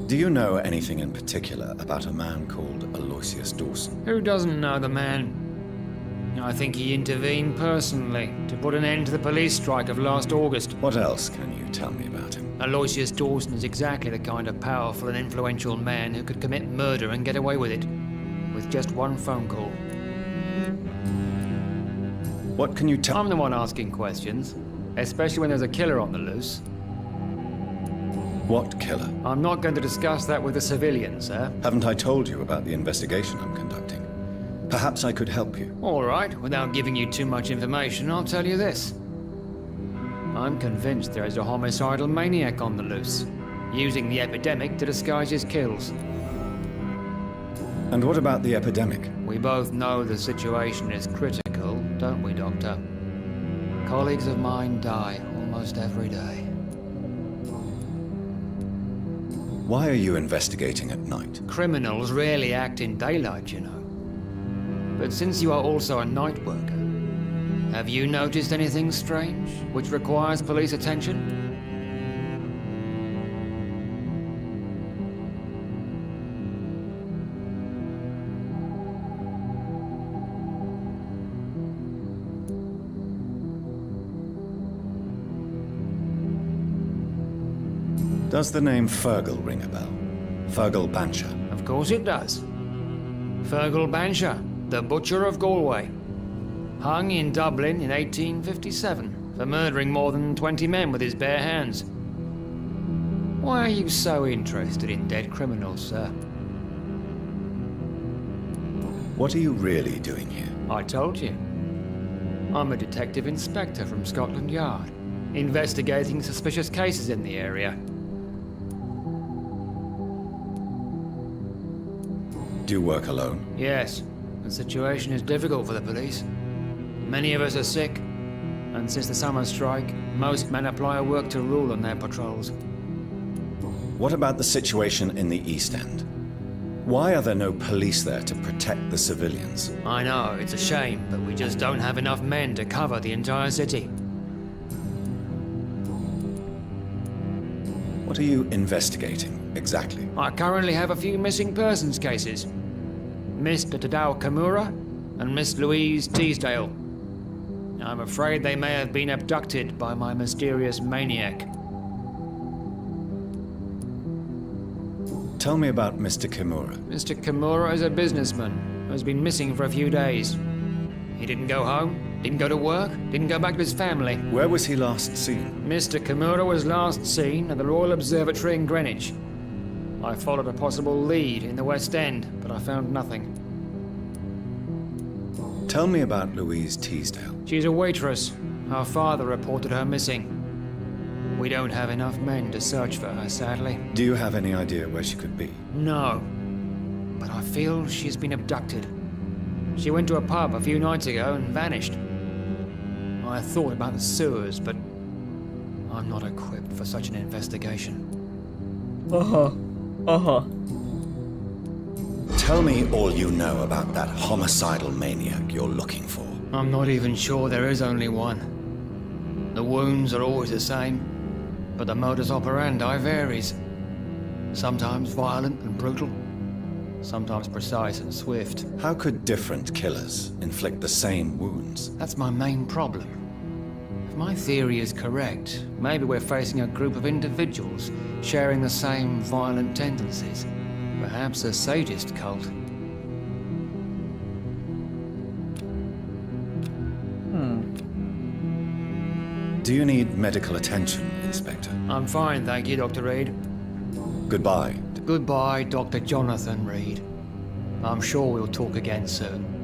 Do you know anything in particular about a man called Aloysius Dawson? Who doesn't know the man? I think he intervened personally to put an end to the police strike of last August. What else can you tell me about him? Aloysius Dawson is exactly the kind of powerful and influential man who could commit murder and get away with it, with just one phone call. What can you tell? I'm the one asking questions, especially when there's a killer on the loose. What killer? I'm not going to discuss that with the civilians, sir. Haven't I told you about the investigation I'm conducting? Perhaps I could help you. All right, without giving you too much information, I'll tell you this. I'm convinced there is a homicidal maniac on the loose, using the epidemic to disguise his kills. And what about the epidemic? We both know the situation is critical, don't we, Doctor? Colleagues of mine die almost every day. Why are you investigating at night? Criminals rarely act in daylight, you know. But since you are also a night worker, have you noticed anything strange which requires police attention? Does the name Fergal ring a bell? Fergal Bancher. Of course it does. Fergal Bancher, the Butcher of Galway. Hung in Dublin in 1857 for murdering more than 20 men with his bare hands. Why are you so interested in dead criminals, sir? What are you really doing here? I told you. I'm a detective inspector from Scotland Yard, investigating suspicious cases in the area. Do you work alone? Yes, the situation is difficult for the police. Many of us are sick, and since the summer strike, most men apply a work to rule on their patrols. What about the situation in the East End? Why are there no police there to protect the civilians? I know, it's a shame, but we just don't have enough men to cover the entire city. What are you investigating, exactly? I currently have a few missing persons cases. Mr. Tadao Kimura and Miss Louise Teasdale. I'm afraid they may have been abducted by my mysterious maniac. Tell me about Mr. Kimura. Mr. Kimura is a businessman who has been missing for a few days. He didn't go home, didn't go to work, didn't go back to his family. Where was he last seen? Mr. Kimura was last seen at the Royal Observatory in Greenwich. I followed a possible lead in the West End, but I found nothing. Tell me about Louise Teasdale. She's a waitress. Her father reported her missing. We don't have enough men to search for her, sadly. Do you have any idea where she could be? No, but I feel she's been abducted. She went to a pub a few nights ago and vanished. I thought about the sewers, but I'm not equipped for such an investigation. Tell me all you know about that homicidal maniac you're looking for. I'm not even sure there is only one. The wounds are always the same, but the modus operandi varies. Sometimes violent and brutal, sometimes precise and swift. How could different killers inflict the same wounds? That's my main problem. If my theory is correct, maybe we're facing a group of individuals sharing the same violent tendencies. Perhaps a sadist cult. Do you need medical attention, Inspector? I'm fine, thank you, Dr. Reed. Goodbye. Goodbye, Dr. Jonathan Reed. I'm sure we'll talk again soon.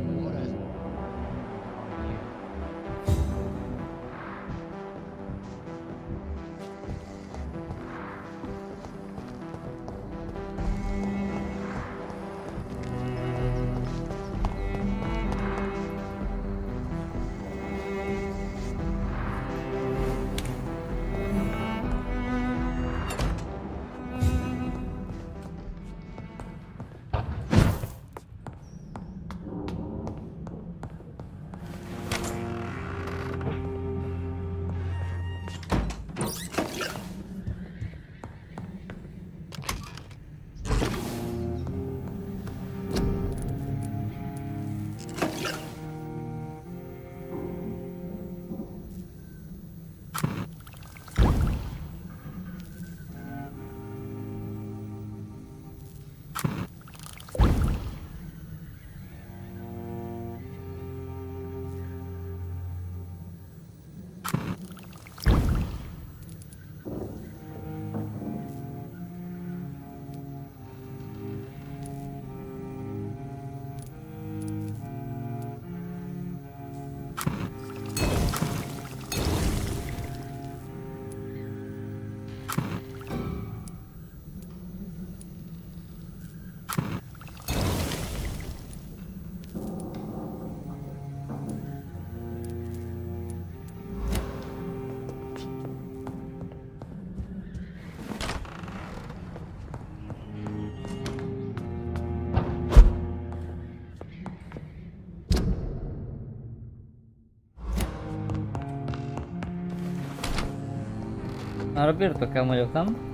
Arra birtokán vagyok, nem?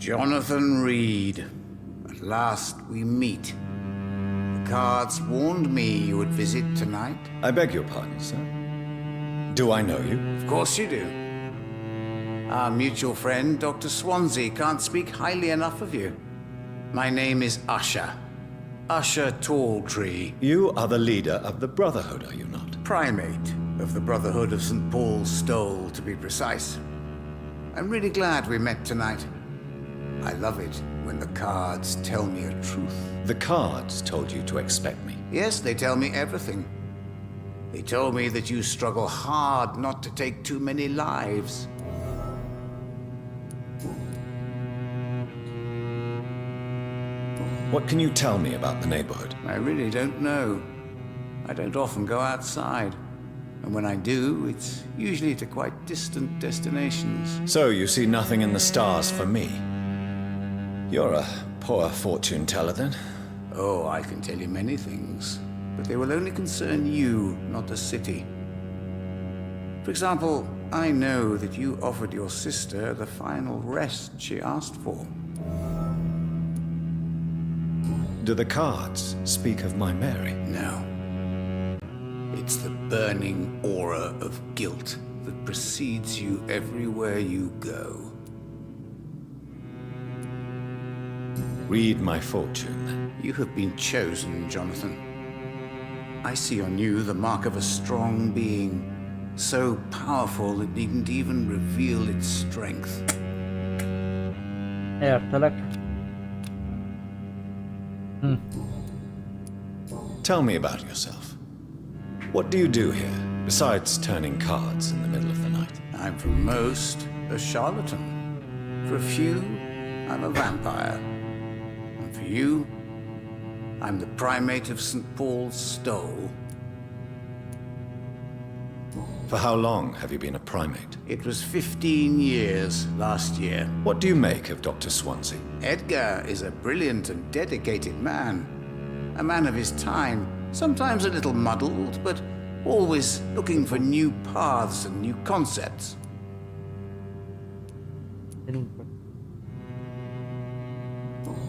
Jonathan Reed. At last we meet. The cards warned me you would visit tonight. I beg your pardon, sir. Do I know you? Of course you do. Our mutual friend, Dr. Swansea, can't speak highly enough of you. My name is Usher. Usher Talltree. You are the leader of the Brotherhood, are you not? Primate of the Brotherhood of St. Paul's Stole, to be precise. I'm really glad we met tonight. I love it when the cards tell me a truth. The cards told you to expect me. Yes, they tell me everything. They told me that you struggle hard not to take too many lives. What can you tell me about the neighborhood? I really don't know. I don't often go outside. And when I do, it's usually to quite distant destinations. So you see nothing in the stars for me? You're a poor fortune teller, then? Oh, I can tell you many things, but they will only concern you, not the city. For example, I know that you offered your sister the final rest she asked for. Do the cards speak of my Mary? No. It's the burning aura of guilt that precedes you everywhere you go. Read my fortune, then. You have been chosen, Jonathan. I see on you the mark of a strong being, so powerful it needn't even reveal its strength. Értelek. Tell me about yourself. What do you do here, besides turning cards in the middle of the night? I'm for most a charlatan. For a few, I'm a vampire. And for you, I'm the primate of St. Paul's Stole. For how long have you been a primate? It was 15 years last year. What do you make of Dr. Swansea? Edgar is a brilliant and dedicated man. A man of his time, sometimes a little muddled, but always looking for new paths and new concepts.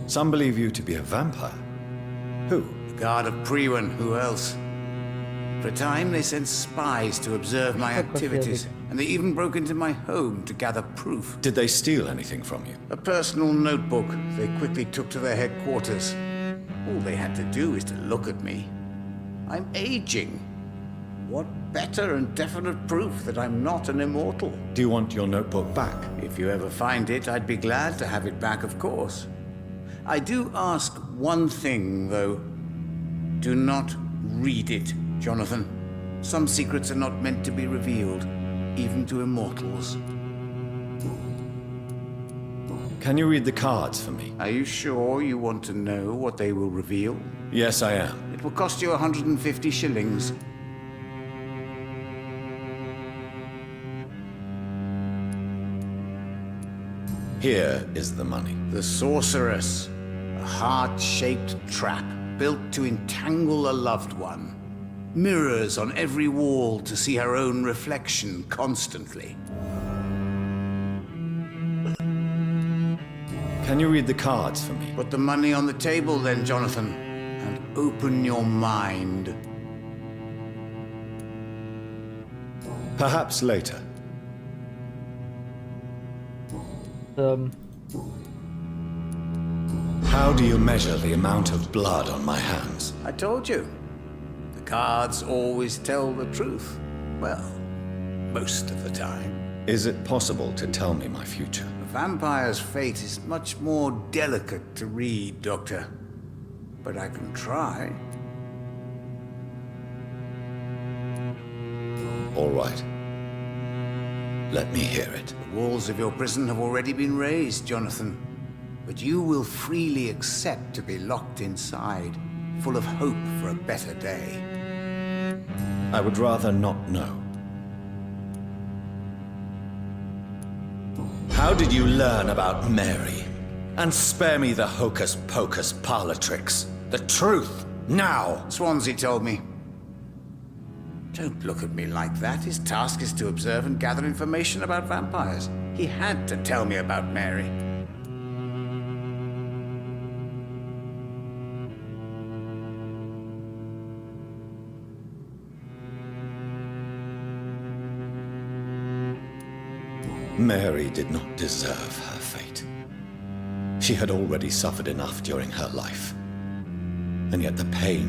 Some believe you to be a vampire. Who? The Guard of Priwen, who else? For a time, they sent spies to observe my activities, and they even broke into my home to gather proof. Did they steal anything from you? A personal notebook they quickly took to their headquarters. All they had to do is to look at me. I'm aging. What better and definite proof that I'm not an immortal? Do you want your notebook back? If you ever find it, I'd be glad to have it back, of course. I do ask one thing, though. Do not read it, Jonathan. Some secrets are not meant to be revealed, even to immortals. Can you read the cards for me? Are you sure you want to know what they will reveal? Yes, I am. It will cost you 150 shillings. Here is the money. The Sorceress. A heart-shaped trap built to entangle a loved one. Mirrors on every wall to see her own reflection constantly. Can you read the cards for me? Put the money on the table then, Jonathan, and open your mind. Perhaps later. How do you measure the amount of blood on my hands? I told you. The cards always tell the truth. Well, most of the time. Is it possible to tell me my future? A vampire's fate is much more delicate to read, Doctor. But I can try. All right. Let me hear it. The walls of your prison have already been raised, Jonathan. But you will freely accept to be locked inside, full of hope for a better day. I would rather not know. How did you learn about Mary? And spare me the hocus-pocus parlor tricks. The truth, now! Swansea told me. Don't look at me like that. His task is to observe and gather information about vampires. He had to tell me about Mary. Mary did not deserve her fate. She had already suffered enough during her life. And yet the pain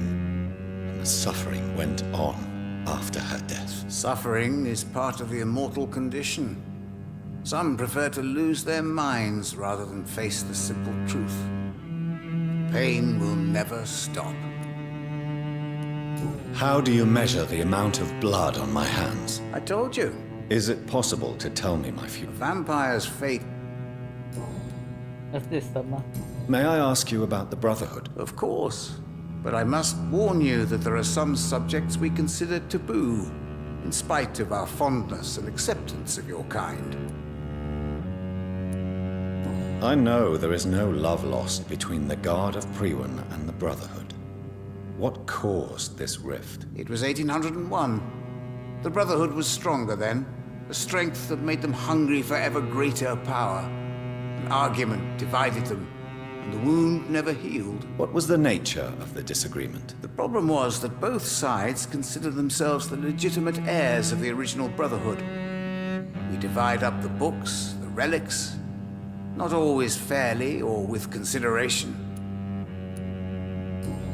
and the suffering went on after her death. Suffering is part of the immortal condition. Some prefer to lose their minds rather than face the simple truth. Pain will never stop. How do you measure the amount of blood on my hands? I told you. Is it possible to tell me my future? A vampire's fate. May I ask you about the Brotherhood? Of course. But I must warn you that there are some subjects we consider taboo, in spite of our fondness and acceptance of your kind. I know there is no love lost between the Guard of Priwen and the Brotherhood. What caused this rift? It was 1801. The Brotherhood was stronger then, a strength that made them hungry for ever greater power. An argument divided them, and the wound never healed. What was the nature of the disagreement? The problem was that both sides considered themselves the legitimate heirs of the original Brotherhood. We divide up the books, the relics, not always fairly or with consideration.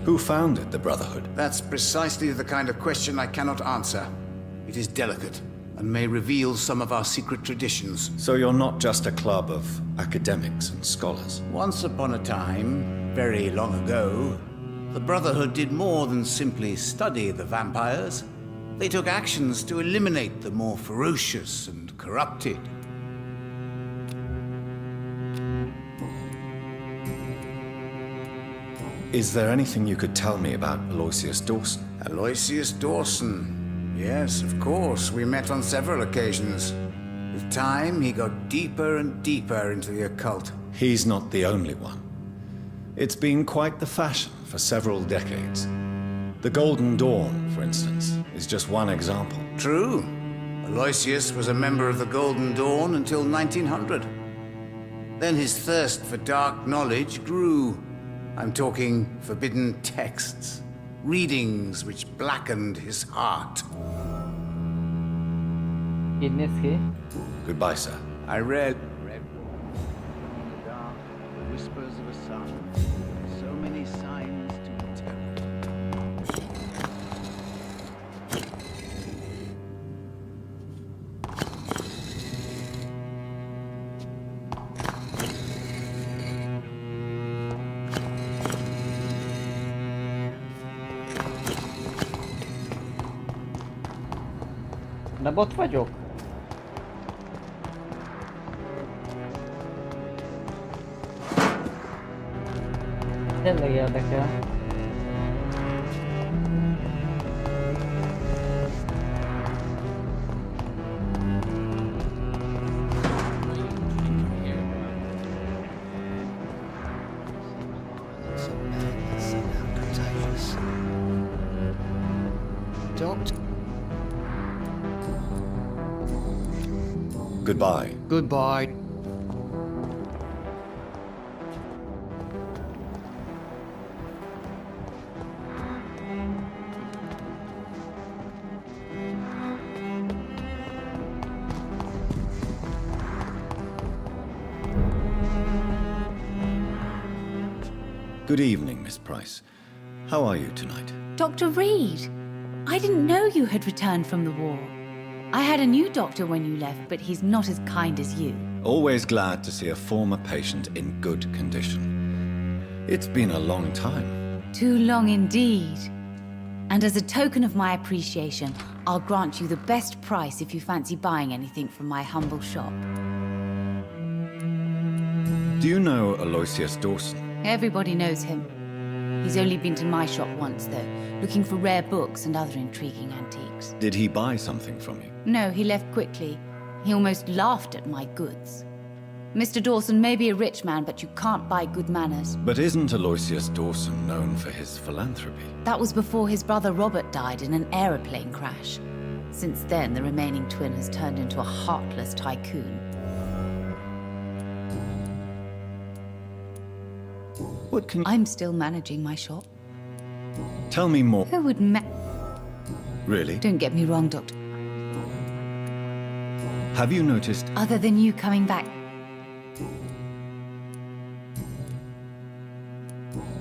Who founded the Brotherhood? That's precisely the kind of question I cannot answer. It is delicate, and may reveal some of our secret traditions. So you're not just a club of academics and scholars? Once upon a time, very long ago, the Brotherhood did more than simply study the vampires. They took actions to eliminate the more ferocious and corrupted. Is there anything you could tell me about Aloysius Dawson? Aloysius Dawson? Yes, of course. We met on several occasions. With time, he got deeper and deeper into the occult. He's not the only one. It's been quite the fashion for several decades. The Golden Dawn, for instance, is just one example. True. Aloysius was a member of the Golden Dawn until 1900. Then his thirst for dark knowledge grew. I'm talking forbidden texts. Readings which blackened his heart. Goodbye, sir. I read. The dark, the whispers of a sun. So many signs to tell. De bot vagyok? Tényleg érdekel. Goodbye. Goodbye. Good evening, Miss Price. How are you tonight? Dr. Reed, I didn't know you had returned from the war. I had a new doctor when you left, but he's not as kind as you. Always glad to see a former patient in good condition. It's been a long time. Too long indeed. And as a token of my appreciation, I'll grant you the best price if you fancy buying anything from my humble shop. Do you know Aloysius Dawson? Everybody knows him. He's only been to my shop once, though, looking for rare books and other intriguing antiques. Did he buy something from you? No, he left quickly. He almost laughed at my goods. Mr. Dawson may be a rich man, but you can't buy good manners. But isn't Aloysius Dawson known for his philanthropy? That was before his brother Robert died in an aeroplane crash. Since then, the remaining twin has turned into a heartless tycoon. What can... I'm still managing my shop. Tell me more. Who would Really? Don't get me wrong, Doctor. Have you noticed... Other than you coming back...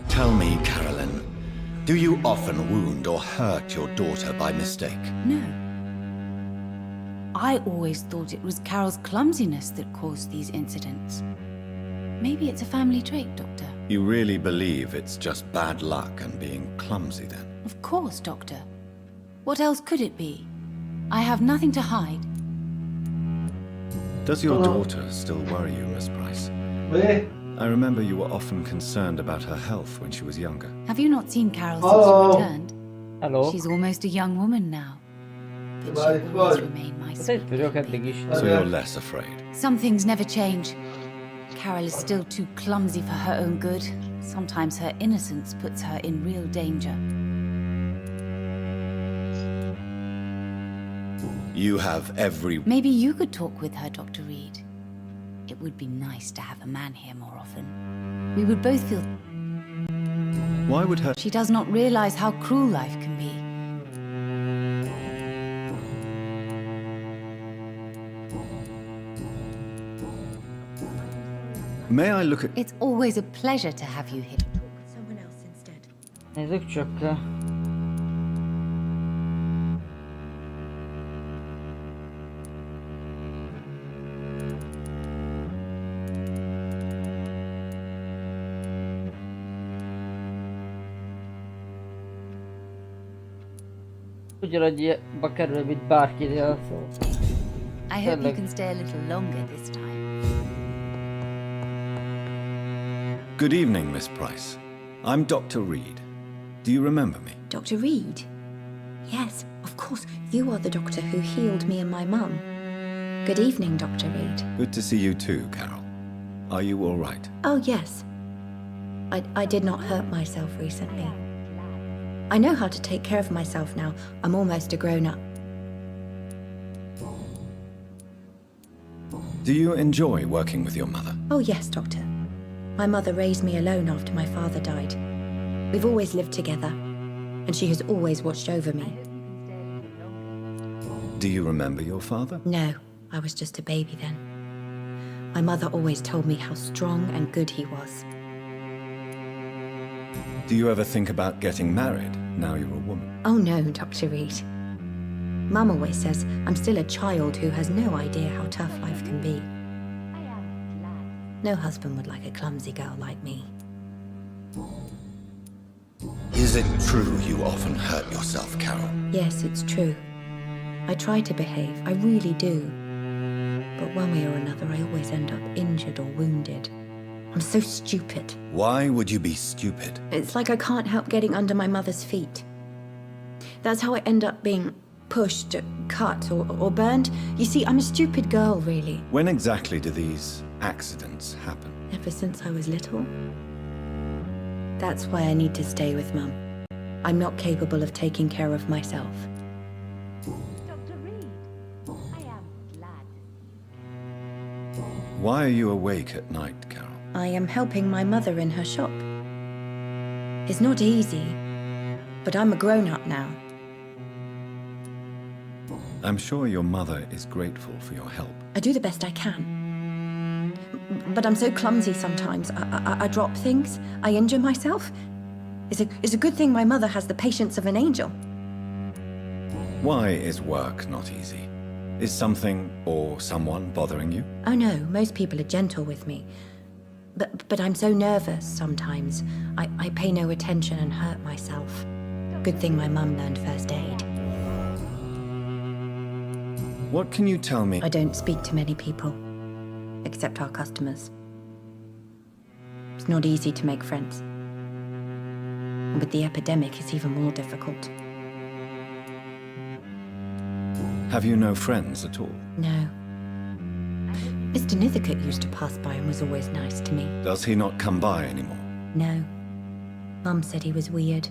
Tell me, Carolyn, do you often wound or hurt your daughter by mistake? No. I always thought it was Carol's clumsiness that caused these incidents. Maybe it's a family trait, Doctor. You really believe it's just bad luck and being clumsy, then? Of course, Doctor. What else could it be? I have nothing to hide. Does your daughter still worry you, Miss Price? I remember you were often concerned about her health when she was younger. Have you not seen Carol since you returned? Hello. She's almost a young woman now. But she will always remain my sweet baby. So you're less afraid? Some things never change. Carol is still too clumsy for her own good. Sometimes her innocence puts her in real danger. You have every... Maybe you could talk with her, Dr. Reed. It would be nice to have a man here more often. We would both feel... Why would her... She does not realize how cruel life can be. May I look at... It's always a pleasure to have you here. Someone else instead. Nézzük csak. Ugyanannyiba kerül, mint bárkinél, szó. I hope you can stay a little longer this time. Good evening, Miss Price. I'm Dr. Reed. Do you remember me? Dr. Reed? Yes, of course. You are the doctor who healed me and my mum. Good evening, Dr. Reed. Good to see you too, Carol. Are you all right? Oh, yes. I did not hurt myself recently. I know how to take care of myself now. I'm almost a grown-up. Do you enjoy working with your mother? Oh, yes, Doctor. My mother raised me alone after my father died. We've always lived together, and she has always watched over me. Do you remember your father? No, I was just a baby then. My mother always told me how strong and good he was. Do you ever think about getting married, now you're a woman? Oh no, Dr. Reed. Mum always says I'm still a child who has no idea how tough life can be. No husband would like a clumsy girl like me. Is it true you often hurt yourself, Carol? Yes, it's true. I try to behave, I really do. But one way or another, I always end up injured or wounded. I'm so stupid. Why would you be stupid? It's like I can't help getting under my mother's feet. That's how I end up being pushed, cut, or burned. You see, I'm a stupid girl, really. When exactly do these accidents happen? Ever since I was little. That's why I need to stay with Mum. I'm not capable of taking care of myself. Dr. Reed, I am glad. Why are you awake at night, Carol? I am helping my mother in her shop. It's not easy, but I'm a grown-up now. I'm sure your mother is grateful for your help. I do the best I can. But I'm so clumsy sometimes. I drop things. I injure myself. It's a good thing my mother has the patience of an angel. Why is work not easy? Is something or someone bothering you? Oh no, most people are gentle with me. But I'm so nervous sometimes. I pay no attention and hurt myself. Good thing my mum learned first aid. What can you tell me? I don't speak to many people, except our customers. It's not easy to make friends. And with the epidemic, it's even more difficult. Have you no friends at all? No. Mr. Nithercote used to pass by and was always nice to me. Does he not come by anymore? No. Mum said he was weird.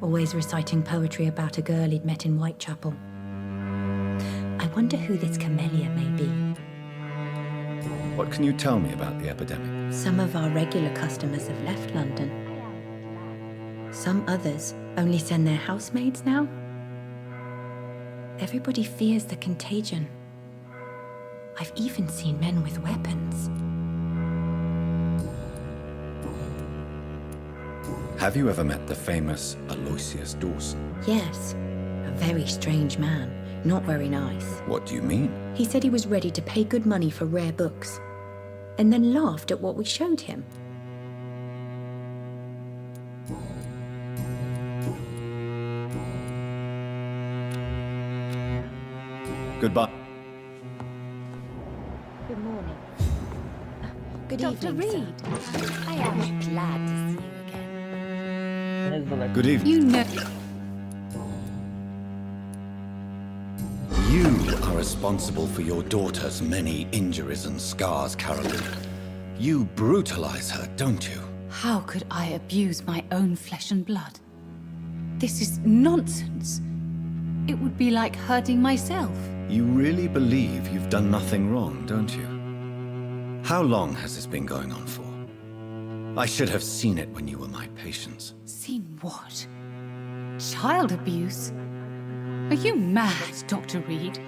Always reciting poetry about a girl he'd met in Whitechapel. I wonder who this camellia may be. What can you tell me about the epidemic? Some of our regular customers have left London. Some others only send their housemaids now. Everybody fears the contagion. I've even seen men with weapons. Have you ever met the famous Aloysius Dawson? Yes, a very strange man. Not very nice. What do you mean? He said he was ready to pay good money for rare books, and then laughed at what we showed him. Goodbye. Good morning. Good Dr. evening, Reed, I am glad to see you again. Good evening. You know... You are responsible for your daughter's many injuries and scars, Caroline. You brutalize her, don't you? How could I abuse my own flesh and blood? This is nonsense. It would be like hurting myself. You really believe you've done nothing wrong, don't you? How long has this been going on for? I should have seen it when you were my patients. Seen what? Child abuse? Are you mad, Dr. Reed?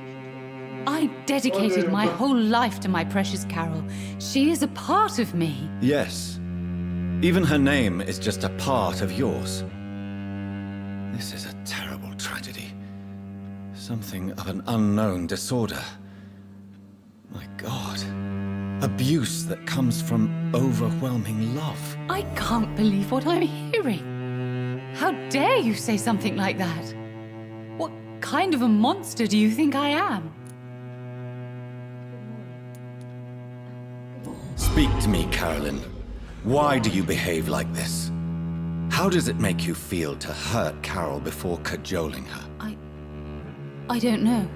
I dedicated my whole life to my precious Carol. She is a part of me. Yes. Even her name is just a part of yours. This is a terrible tragedy. Something of an unknown disorder. My God. Abuse that comes from overwhelming love. I can't believe what I'm hearing. How dare you say something like that? What kind of a monster do you think I am? Speak to me, Caroline. Why do you behave like this? How does it make you feel to hurt Carol before cajoling her? I don't know.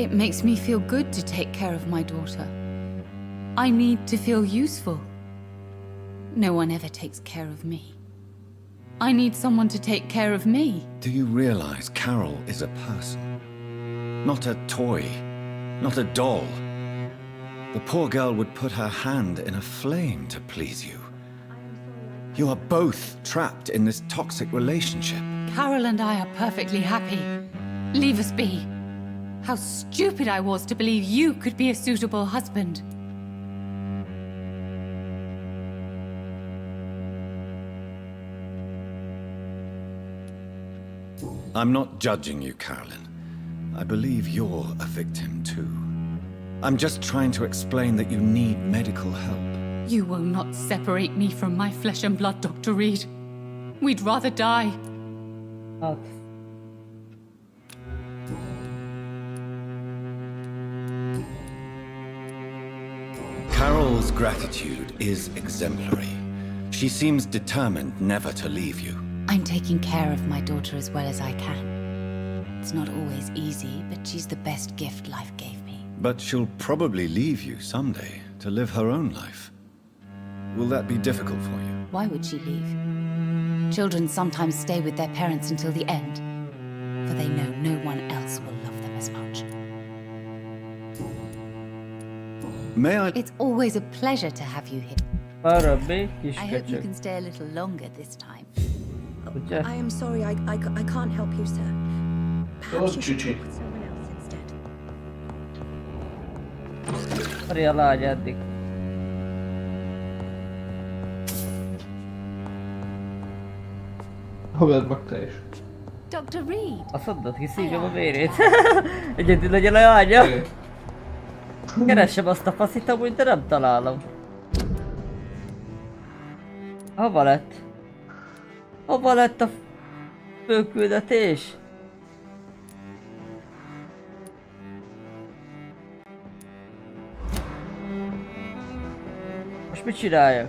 It makes me feel good to take care of my daughter. I need to feel useful. No one ever takes care of me. I need someone to take care of me. Do you realize Carol is a person? Not a toy. Not a doll. The poor girl would put her hand in a flame to please you. You are both trapped in this toxic relationship. Carol and I are perfectly happy. Leave us be. How stupid I was to believe you could be a suitable husband. I'm not judging you, Caroline. I believe you're a victim too. I'm just trying to explain that you need medical help. You will not separate me from my flesh and blood, Dr. Reed. We'd rather die. Carol's gratitude is exemplary. She seems determined never to leave you. I'm taking care of my daughter as well as I can. It's not always easy, but she's the best gift life gave me. But she'll probably leave you someday to live her own life. Will that be difficult for you? Why would she leave? Children sometimes stay with their parents until the end, for they know no one else will love them as much. May I? It's always a pleasure to have you here. I hope you can stay a little longer this time. I am sorry, I can't help you, sir. Perhaps you should talk with someone else instead. अरे अल्लाह आ जा देख Haver bakta is. Dr. Reed. Azt mondod, kiszívjam a vérét. Egyedül legyen a lánya. Keressem azt a faszit amúgy, de nem találom. Hova lett? Hova lett a főküldetés? Most mit csináljak?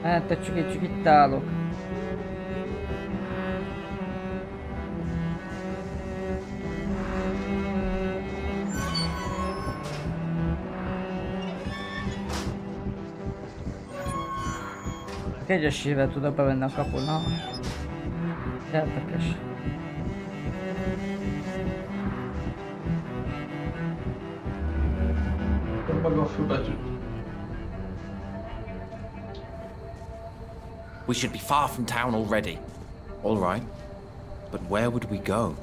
Hát csak itt állok. Egyesével tudok bevenni a kapun, ha? Érdekes. Meg a főbetűt. We should be far from town already. All right. But where would we go?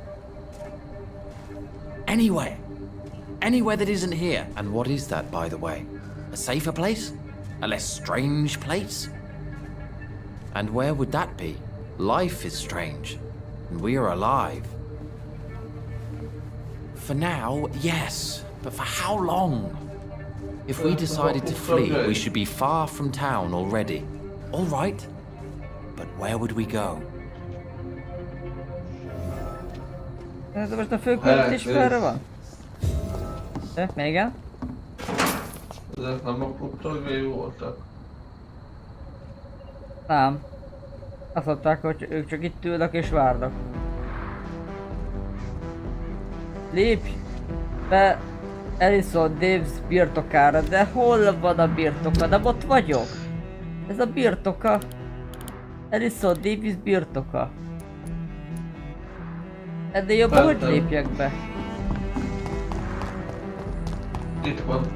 Anywhere. Anywhere that isn't here. And what is that, by the way? A safer place? A less strange place? And where would that be? Life is strange. And we are alive. For now, yes. But for how long? If we decided to flee, we should be far from town already. All right. But where would we go? Ez most a főküldetés merre van? De, még igen? Ezek nem a klubtagjai voltak? Nem. Azt mondták, hogy ők csak itt ülnek és várnak. Lépj be Ellison Davis birtokára, de hol van a birtoka? Nem ott vagyok. Ez a birtoka. Ellison Davis birtoka. Ennél jobban hogy lépjek be? Itt van.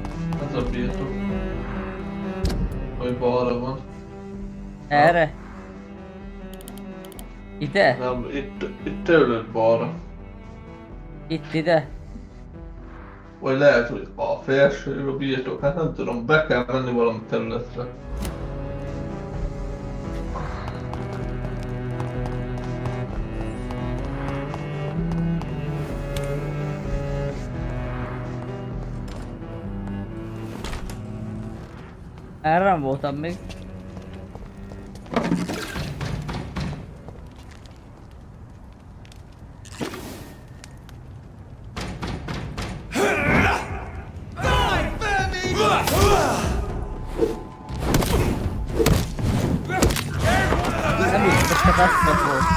Ez a birtok. Vagy balra van. Erre? Ide? Nem, itt tőled balra. Itt ide? Vagy lehet, hogy a felső a birtok, hát nem tudom, be kell menni valami területre. Erre nem voltam még. Nem is, ezt a basszat volt.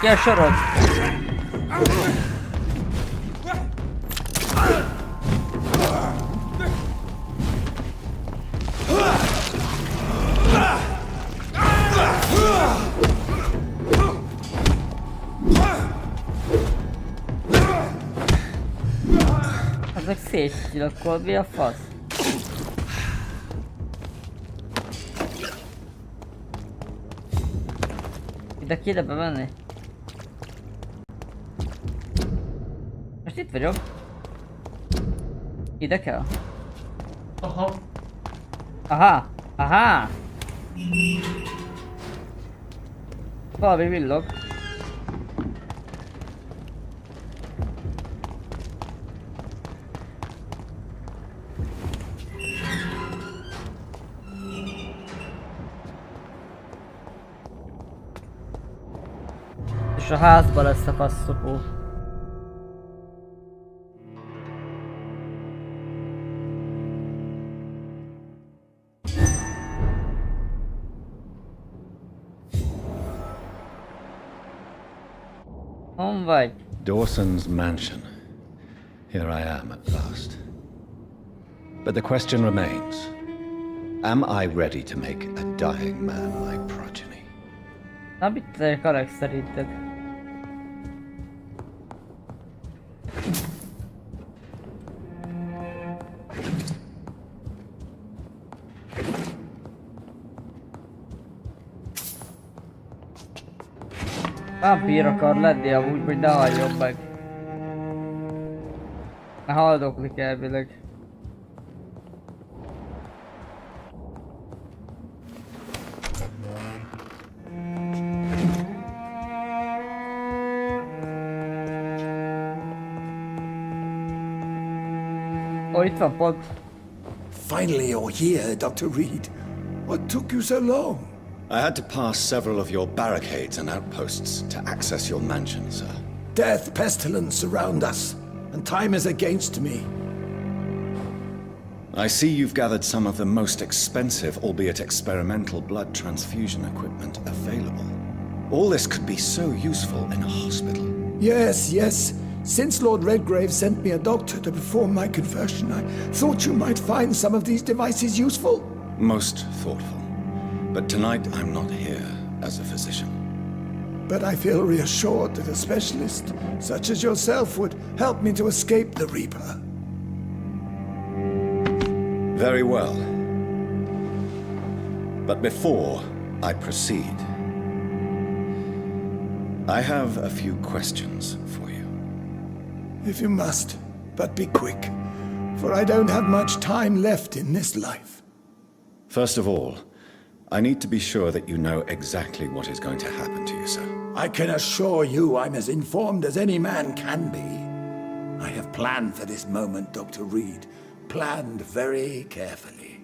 Ki a sorod? Ezek szétgyilkol, mi a fasz? Ide kéne bemenni? Most itt vagyok. Ide kell? Aha. Aha! Aha! Valami villog. És a házban lesz a passzopó. Hon vagy? Dawson's mansion. Here I am at last. But the question remains. Am I ready to make a dying man my progeny? Na mit akarok szerinted? Vampír akar lenni amúgy, hogy ne halljon meg. Ne haldoklik elvileg. Oh, itt van pont. Finally you're here, Dr. Reed. What took you so long? I had to pass several of your barricades and outposts to access your mansion, sir. Death, pestilence surround us, and time is against me. I see you've gathered some of the most expensive, albeit experimental, blood transfusion equipment available. All this could be so useful in a hospital. Yes, yes. Since Lord Redgrave sent me a doctor to perform my conversion, I thought you might find some of these devices useful. Most thoughtful. But tonight I'm not here as a physician. But I feel reassured that a specialist such as yourself would help me to escape the Reaper. Very well. But before I proceed, I have a few questions for you. If you must, but be quick, for I don't have much time left in this life. First of all, I need to be sure that you know exactly what is going to happen to you, sir. I can assure you I'm as informed as any man can be. I have planned for this moment, Dr. Reed. Planned very carefully.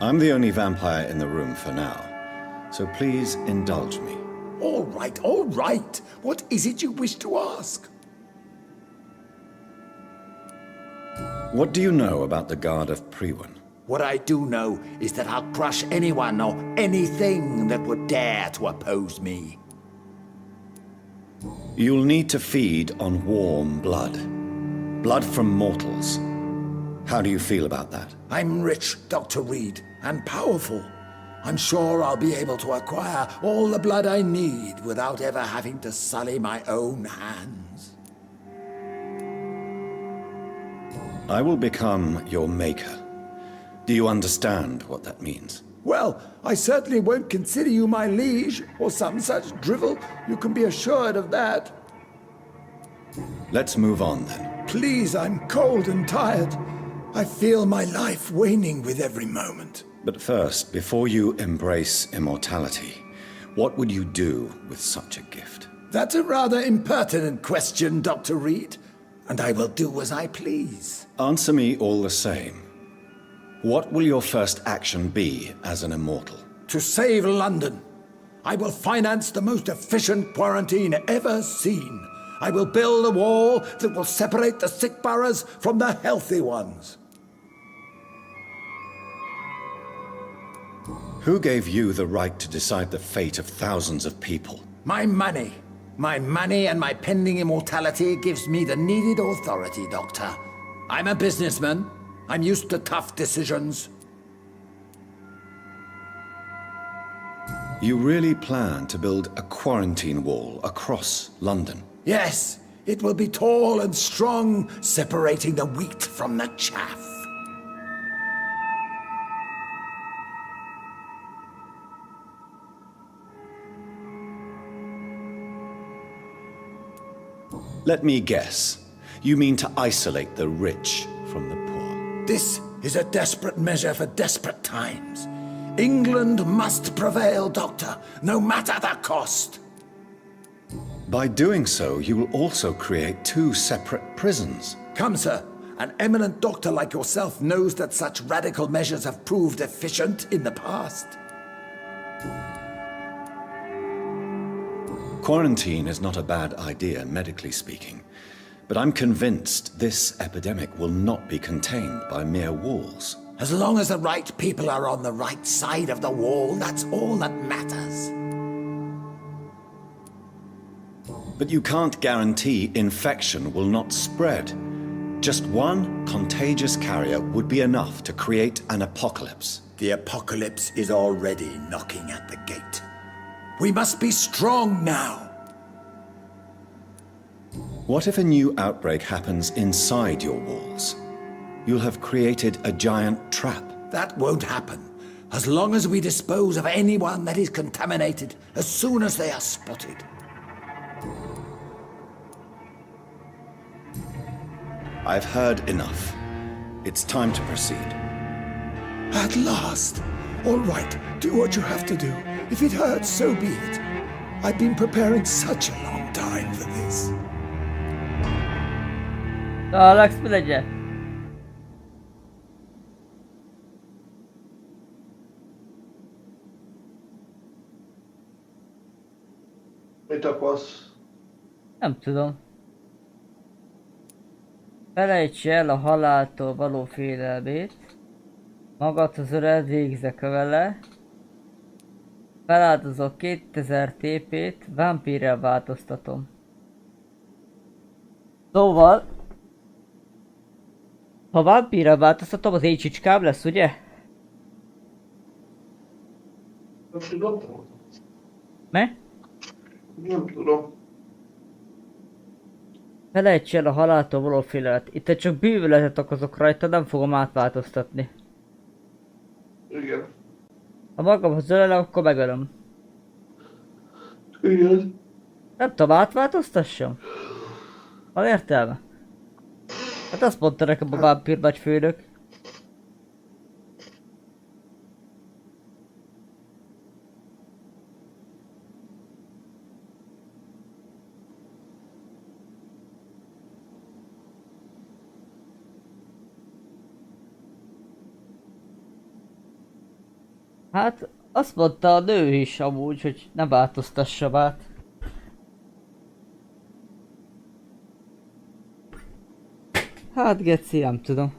I'm the only vampire in the room for now, so please indulge me. All right, all right. What is it you wish to ask? What do you know about the Guard of Priwen? What I do know is that I'll crush anyone or anything that would dare to oppose me. You'll need to feed on warm blood. Blood from mortals. How do you feel about that? I'm rich, Dr. Reed, and powerful. I'm sure I'll be able to acquire all the blood I need without ever having to sully my own hands. I will become your maker. Do you understand what that means? Well, I certainly won't consider you my liege, or some such drivel. You can be assured of that. Let's move on then. Please, I'm cold and tired. I feel my life waning with every moment. But first, before you embrace immortality, what would you do with such a gift? That's a rather impertinent question, Dr. Reed, and I will do as I please. Answer me all the same. What will your first action be as an immortal? To save London. I will finance the most efficient quarantine ever seen. I will build a wall that will separate the sick boroughs from the healthy ones. Who gave you the right to decide the fate of thousands of people? My money. My money and my pending immortality gives me the needed authority, Doctor. I'm a businessman. I'm used to tough decisions. You really plan to build a quarantine wall across London? Yes, it will be tall and strong, separating the wheat from the chaff. Let me guess. You mean to isolate the rich from the poor? This is a desperate measure for desperate times. England must prevail, Doctor, no matter the cost. By doing so, you will also create two separate prisons. Come, sir. An eminent doctor like yourself knows that such radical measures have proved efficient in the past. Quarantine is not a bad idea, medically speaking. But I'm convinced this epidemic will not be contained by mere walls. As long as the right people are on the right side of the wall, that's all that matters. But you can't guarantee infection will not spread. Just one contagious carrier would be enough to create an apocalypse. The apocalypse is already knocking at the gate. We must be strong now. What if a new outbreak happens inside your walls? You'll have created a giant trap. That won't happen. As long as we dispose of anyone that is contaminated as soon as they are spotted. I've heard enough. It's time to proceed. At last. All right, do what you have to do. If it hurts, so be it. I've been preparing such a long time for this. Alex, mi legyen? Mit akarsz? Nem tudom. Felejts el a haláltól való félelmét. Magadhoz ölel, végzek vele. Feláldozok 2000 TP-t, Vampyrrel változtatom. Szóval... Ha Vampyrrel változtatom, az én csicskám lesz, ugye? Nem tudom. Mi? Nem tudom. Felejts el a haláltól való félelmet. Itt csak bűvöletet okozok rajta, nem fogom átváltoztatni. Igen. Ha magamhoz ölelem, akkor megölöm. Igen. Nem tudom, átváltoztassam? Van értelme? Hát azt mondta nekem a Vampyr nagyfőnök. Hát, azt mondta a nő is amúgy, hogy ne változtassam át. Hát geci, nem tudom.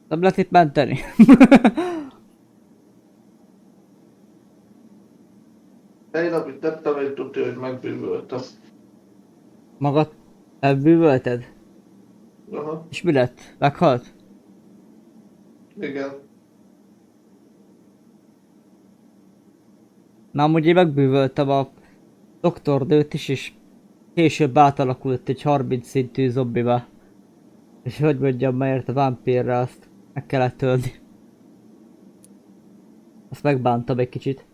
Nem lehet itt menteni. Én amit tettem, én tudja, hogy megbűvöltem. Magad elbűvölted? Aha. És mi lett? Meghalt? Igen. Na amúgy én megbűvöltem a doktordőt is, és később átalakult egy 30 szintű zombivá. És hogy mondjam, mert a Vampyrre azt meg kellett ölni. Azt megbántam egy kicsit.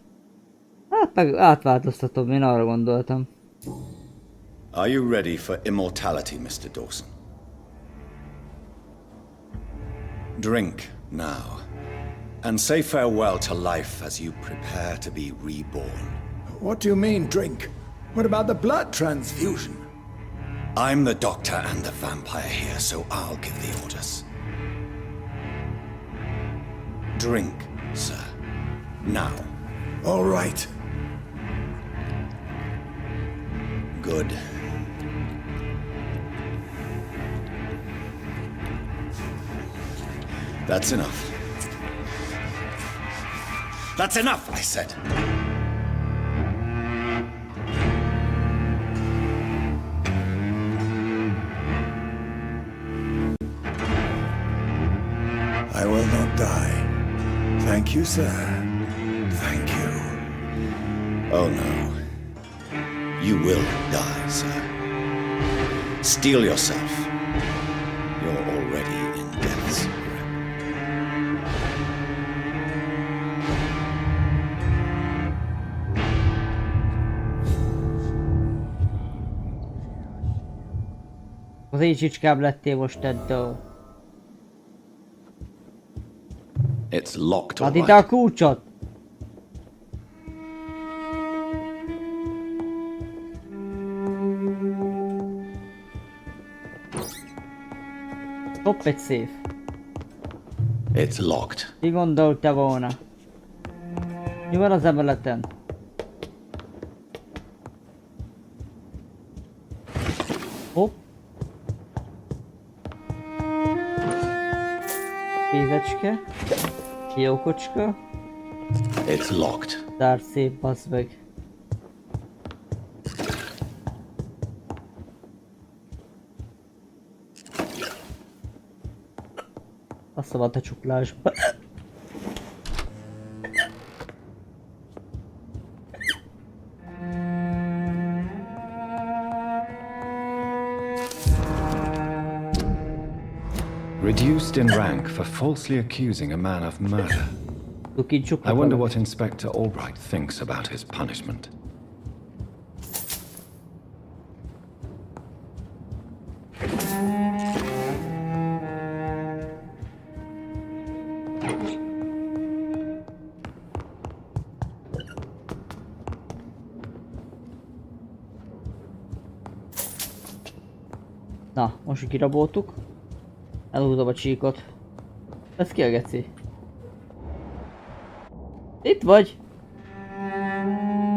Hát meg átváltoztatom, én arra gondoltam. Are you ready for immortality, Mr. Dawson? Drink now, and say farewell to life as you prepare to be reborn. What do you mean, drink? What about the blood transfusion? I'm the doctor and the vampire here, so I'll give the orders. Drink, sir. Now. All right. Good. That's enough. That's enough, I said. I will not die. Thank you, sir. Thank you. Oh no. You will die, sir. Steel yourself. You're already in death's grip. Az én csicskám lettél most ettől. It's locked, all Add ide a kulcsot! Hopp, egy széf. It's locked. Mi gondolta volna? Mi van az emeleten? Pézecske. Jókocska. It's locked. Tár szép, bassz meg. Azt szabad a csuklásba. Reduced in rank for falsely accusing a man of murder. I wonder what Inspector Albright thinks about his punishment. Na, most kiraboltuk. Elhúzom a csíkot. Ez ki a geci? Itt vagy?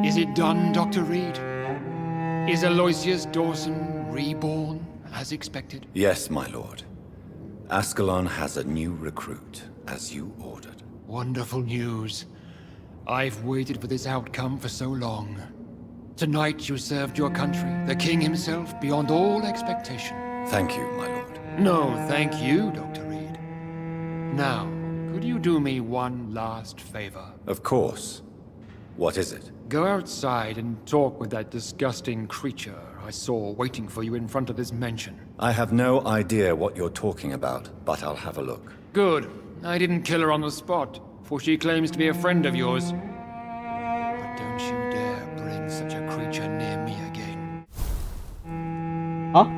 Is it done, Dr. Reed? Is Aloysius Dawson reborn, as expected? Yes, my lord. Ascalon has a new recruit, as you ordered. Wonderful news. I've waited for this outcome for so long. Tonight you served your country, the king himself, beyond all expectation. Thank you, my lord. No, thank you, Dr. Reed. Now, could you do me one last favor? Of course. What is it? Go outside and talk with that disgusting creature I saw waiting for you in front of this mansion. I have no idea what you're talking about, but I'll have a look. Good. I didn't kill her on the spot, for she claims to be a friend of yours. But don't you dare bring such a creature near me again. Huh?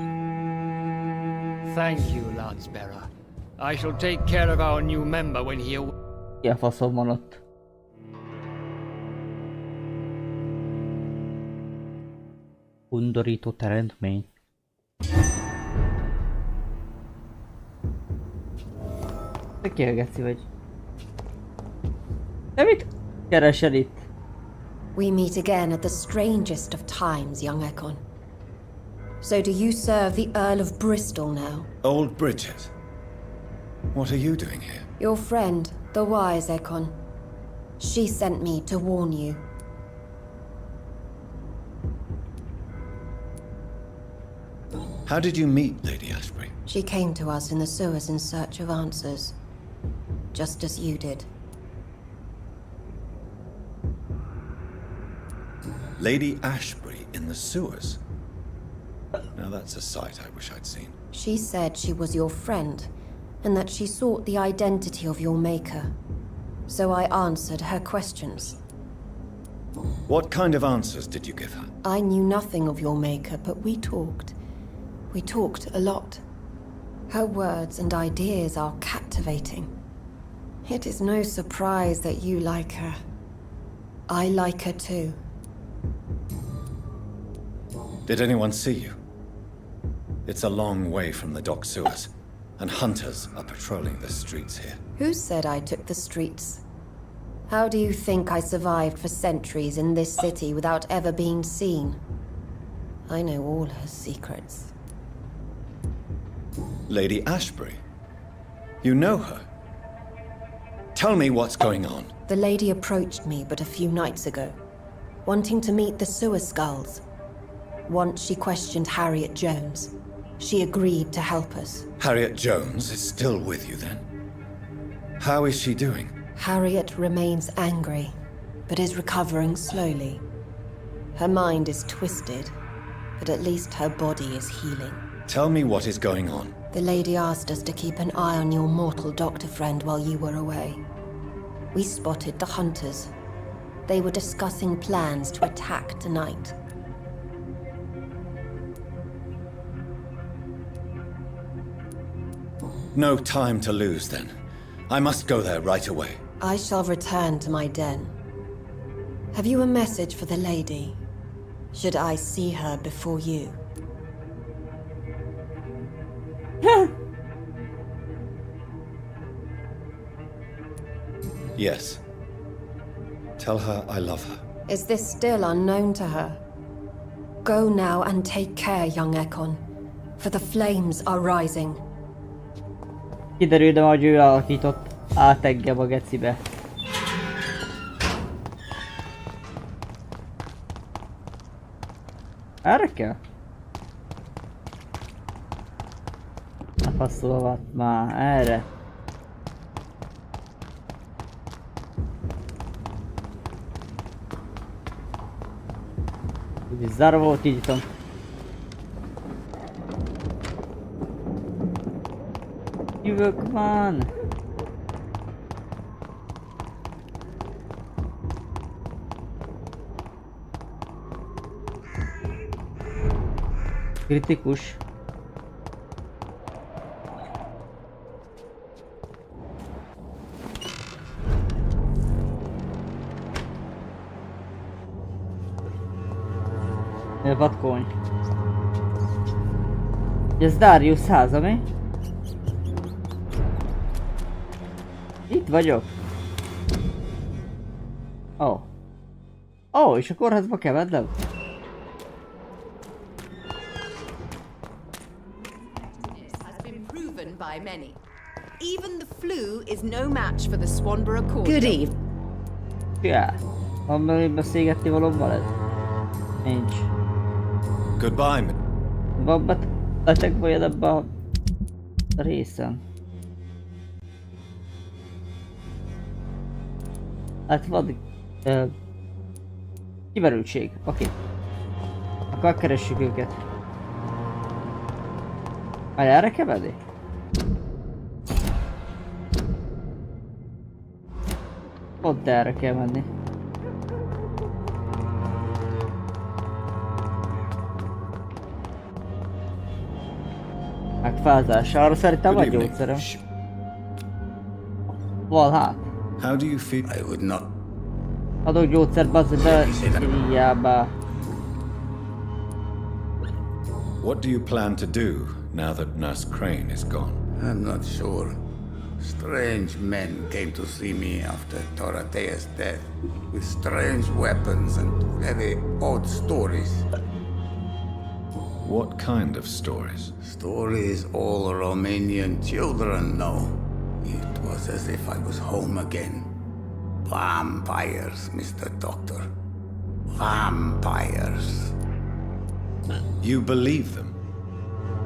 Thank you, Lance-bearer. I shall take care of our new member when he... Ki a faszom van ott? Undorító teremtmény. Te ki a geci vagy? Te mit keresel itt? We meet again at the strangest of times, young Ekon. So do you serve the Earl of Bristol now? Old Bridget. What are you doing here? Your friend, the wise Ekon. She sent me to warn you. How did you meet Lady Ashbury? She came to us in the sewers in search of answers. Just as you did. Lady Ashbury in the sewers? Now that's a sight I wish I'd seen. She said she was your friend, and that she sought the identity of your maker. So I answered her questions. What kind of answers did you give her? I knew nothing of your maker, but we talked. We talked a lot. Her words and ideas are captivating. It is no surprise that you like her. I like her too. Did anyone see you? It's a long way from the dock sewers, and hunters are patrolling the streets here. Who said I took the streets? How do you think I survived for centuries in this city without ever being seen? I know all her secrets. Lady Ashbury? You know her? Tell me what's going on. The lady approached me but a few nights ago, wanting to meet the sewer skulls. Once she questioned Harriet Jones. She agreed to help us. Harriet Jones is still with you then? How is she doing? Harriet remains angry, but is recovering slowly. Her mind is twisted, but at least her body is healing. Tell me what is going on. The lady asked us to keep an eye on your mortal doctor friend while you were away. We spotted the hunters. They were discussing plans to attack tonight. No time to lose then. I must go there right away. I shall return to my den. Have you a message for the lady? Should I see her before you? Yes. Tell her I love her. Is this still unknown to her? Go now and take care, young Ekon, for the flames are rising. Kiderül, de hogy ő alakított át engem a gecibe. Erre kell? A faszolvat már, erre. Úgy zárva volt, így tudom. Jövök van! Kritikus. Vadkony. Ez Darius háza, mi? Itt vagyok. Ó. Ó, és a kórházba kell vedlem? By many. Even the flu is no match for the Swanborough Court. Good evening. Yeah. Van belőle beszélgetni való veled? Nincs. Goodbye. Van beteg bajod ebben a részen. Hát van kimerültség. Oké. Akkor keressük őket. Erre kell menni? Ott erre kell menni. Megfázás. Arra szerintem vagy gyógyszerem. Val hát. How do you feel? I would not. Adok gyógyszert, bazd be. Hiába. What do you plan to do now that Nurse Crane is gone? I'm not sure. Strange men came to see me after Dorothea's death, with strange weapons and very odd stories. What kind of stories? Stories all Romanian children know. It was as if I was home again. Vampires, Mr. Doctor. Vampires. You believe them?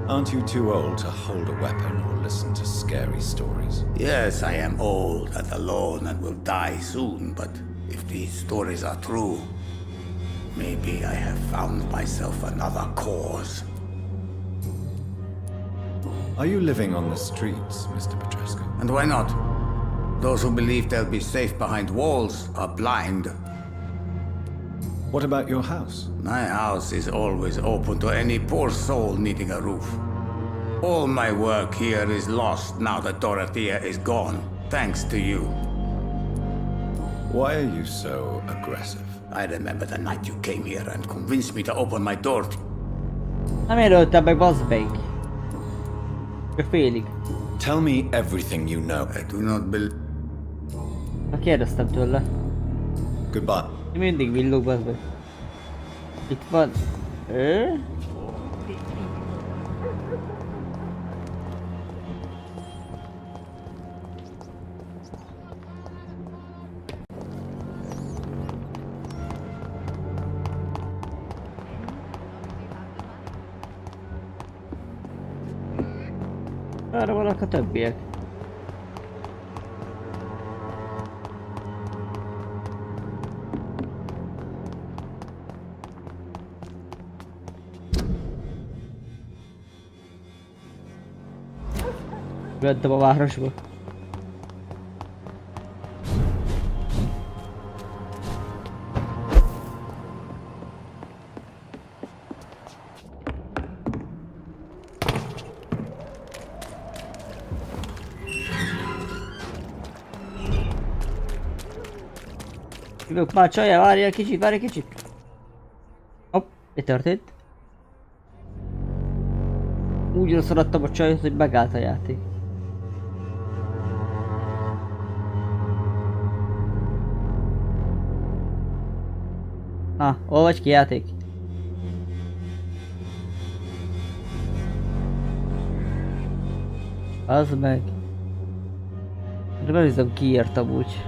Aren't you too old to hold a weapon or listen to scary stories? Yes, I am old and alone and will die soon, but if these stories are true, maybe I have found myself another cause. Are you living on the streets, Mr. Petrescu? And why not? Those who believe they'll be safe behind walls are blind. What about your house? My house is always open to any poor soul needing a roof. All my work here is lost now that Dorothea is gone, thanks to you. Why are you so aggressive? I remember the night you came here and convinced me to open my door. Nem érültem meg, bazd meg. Csak félig. Tell me everything you know. I do not believe... Kérdeztem tőle. Goodbye. Mindig villog, bazd meg. Itt van. Arra vannak a többiek. Jöttem a városba. Jövök már, csajjá, várj egy kicsit. Hopp, mi történt? Úgy rosszul adtam a csajot, hogy megállt a játék. Na, hol vagy ki játék? Az meg. De megnézem, ki írt amúgy.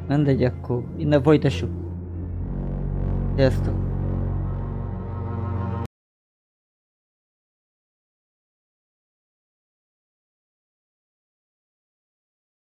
Mindegy, akkor innen folytassuk. Sziasztok!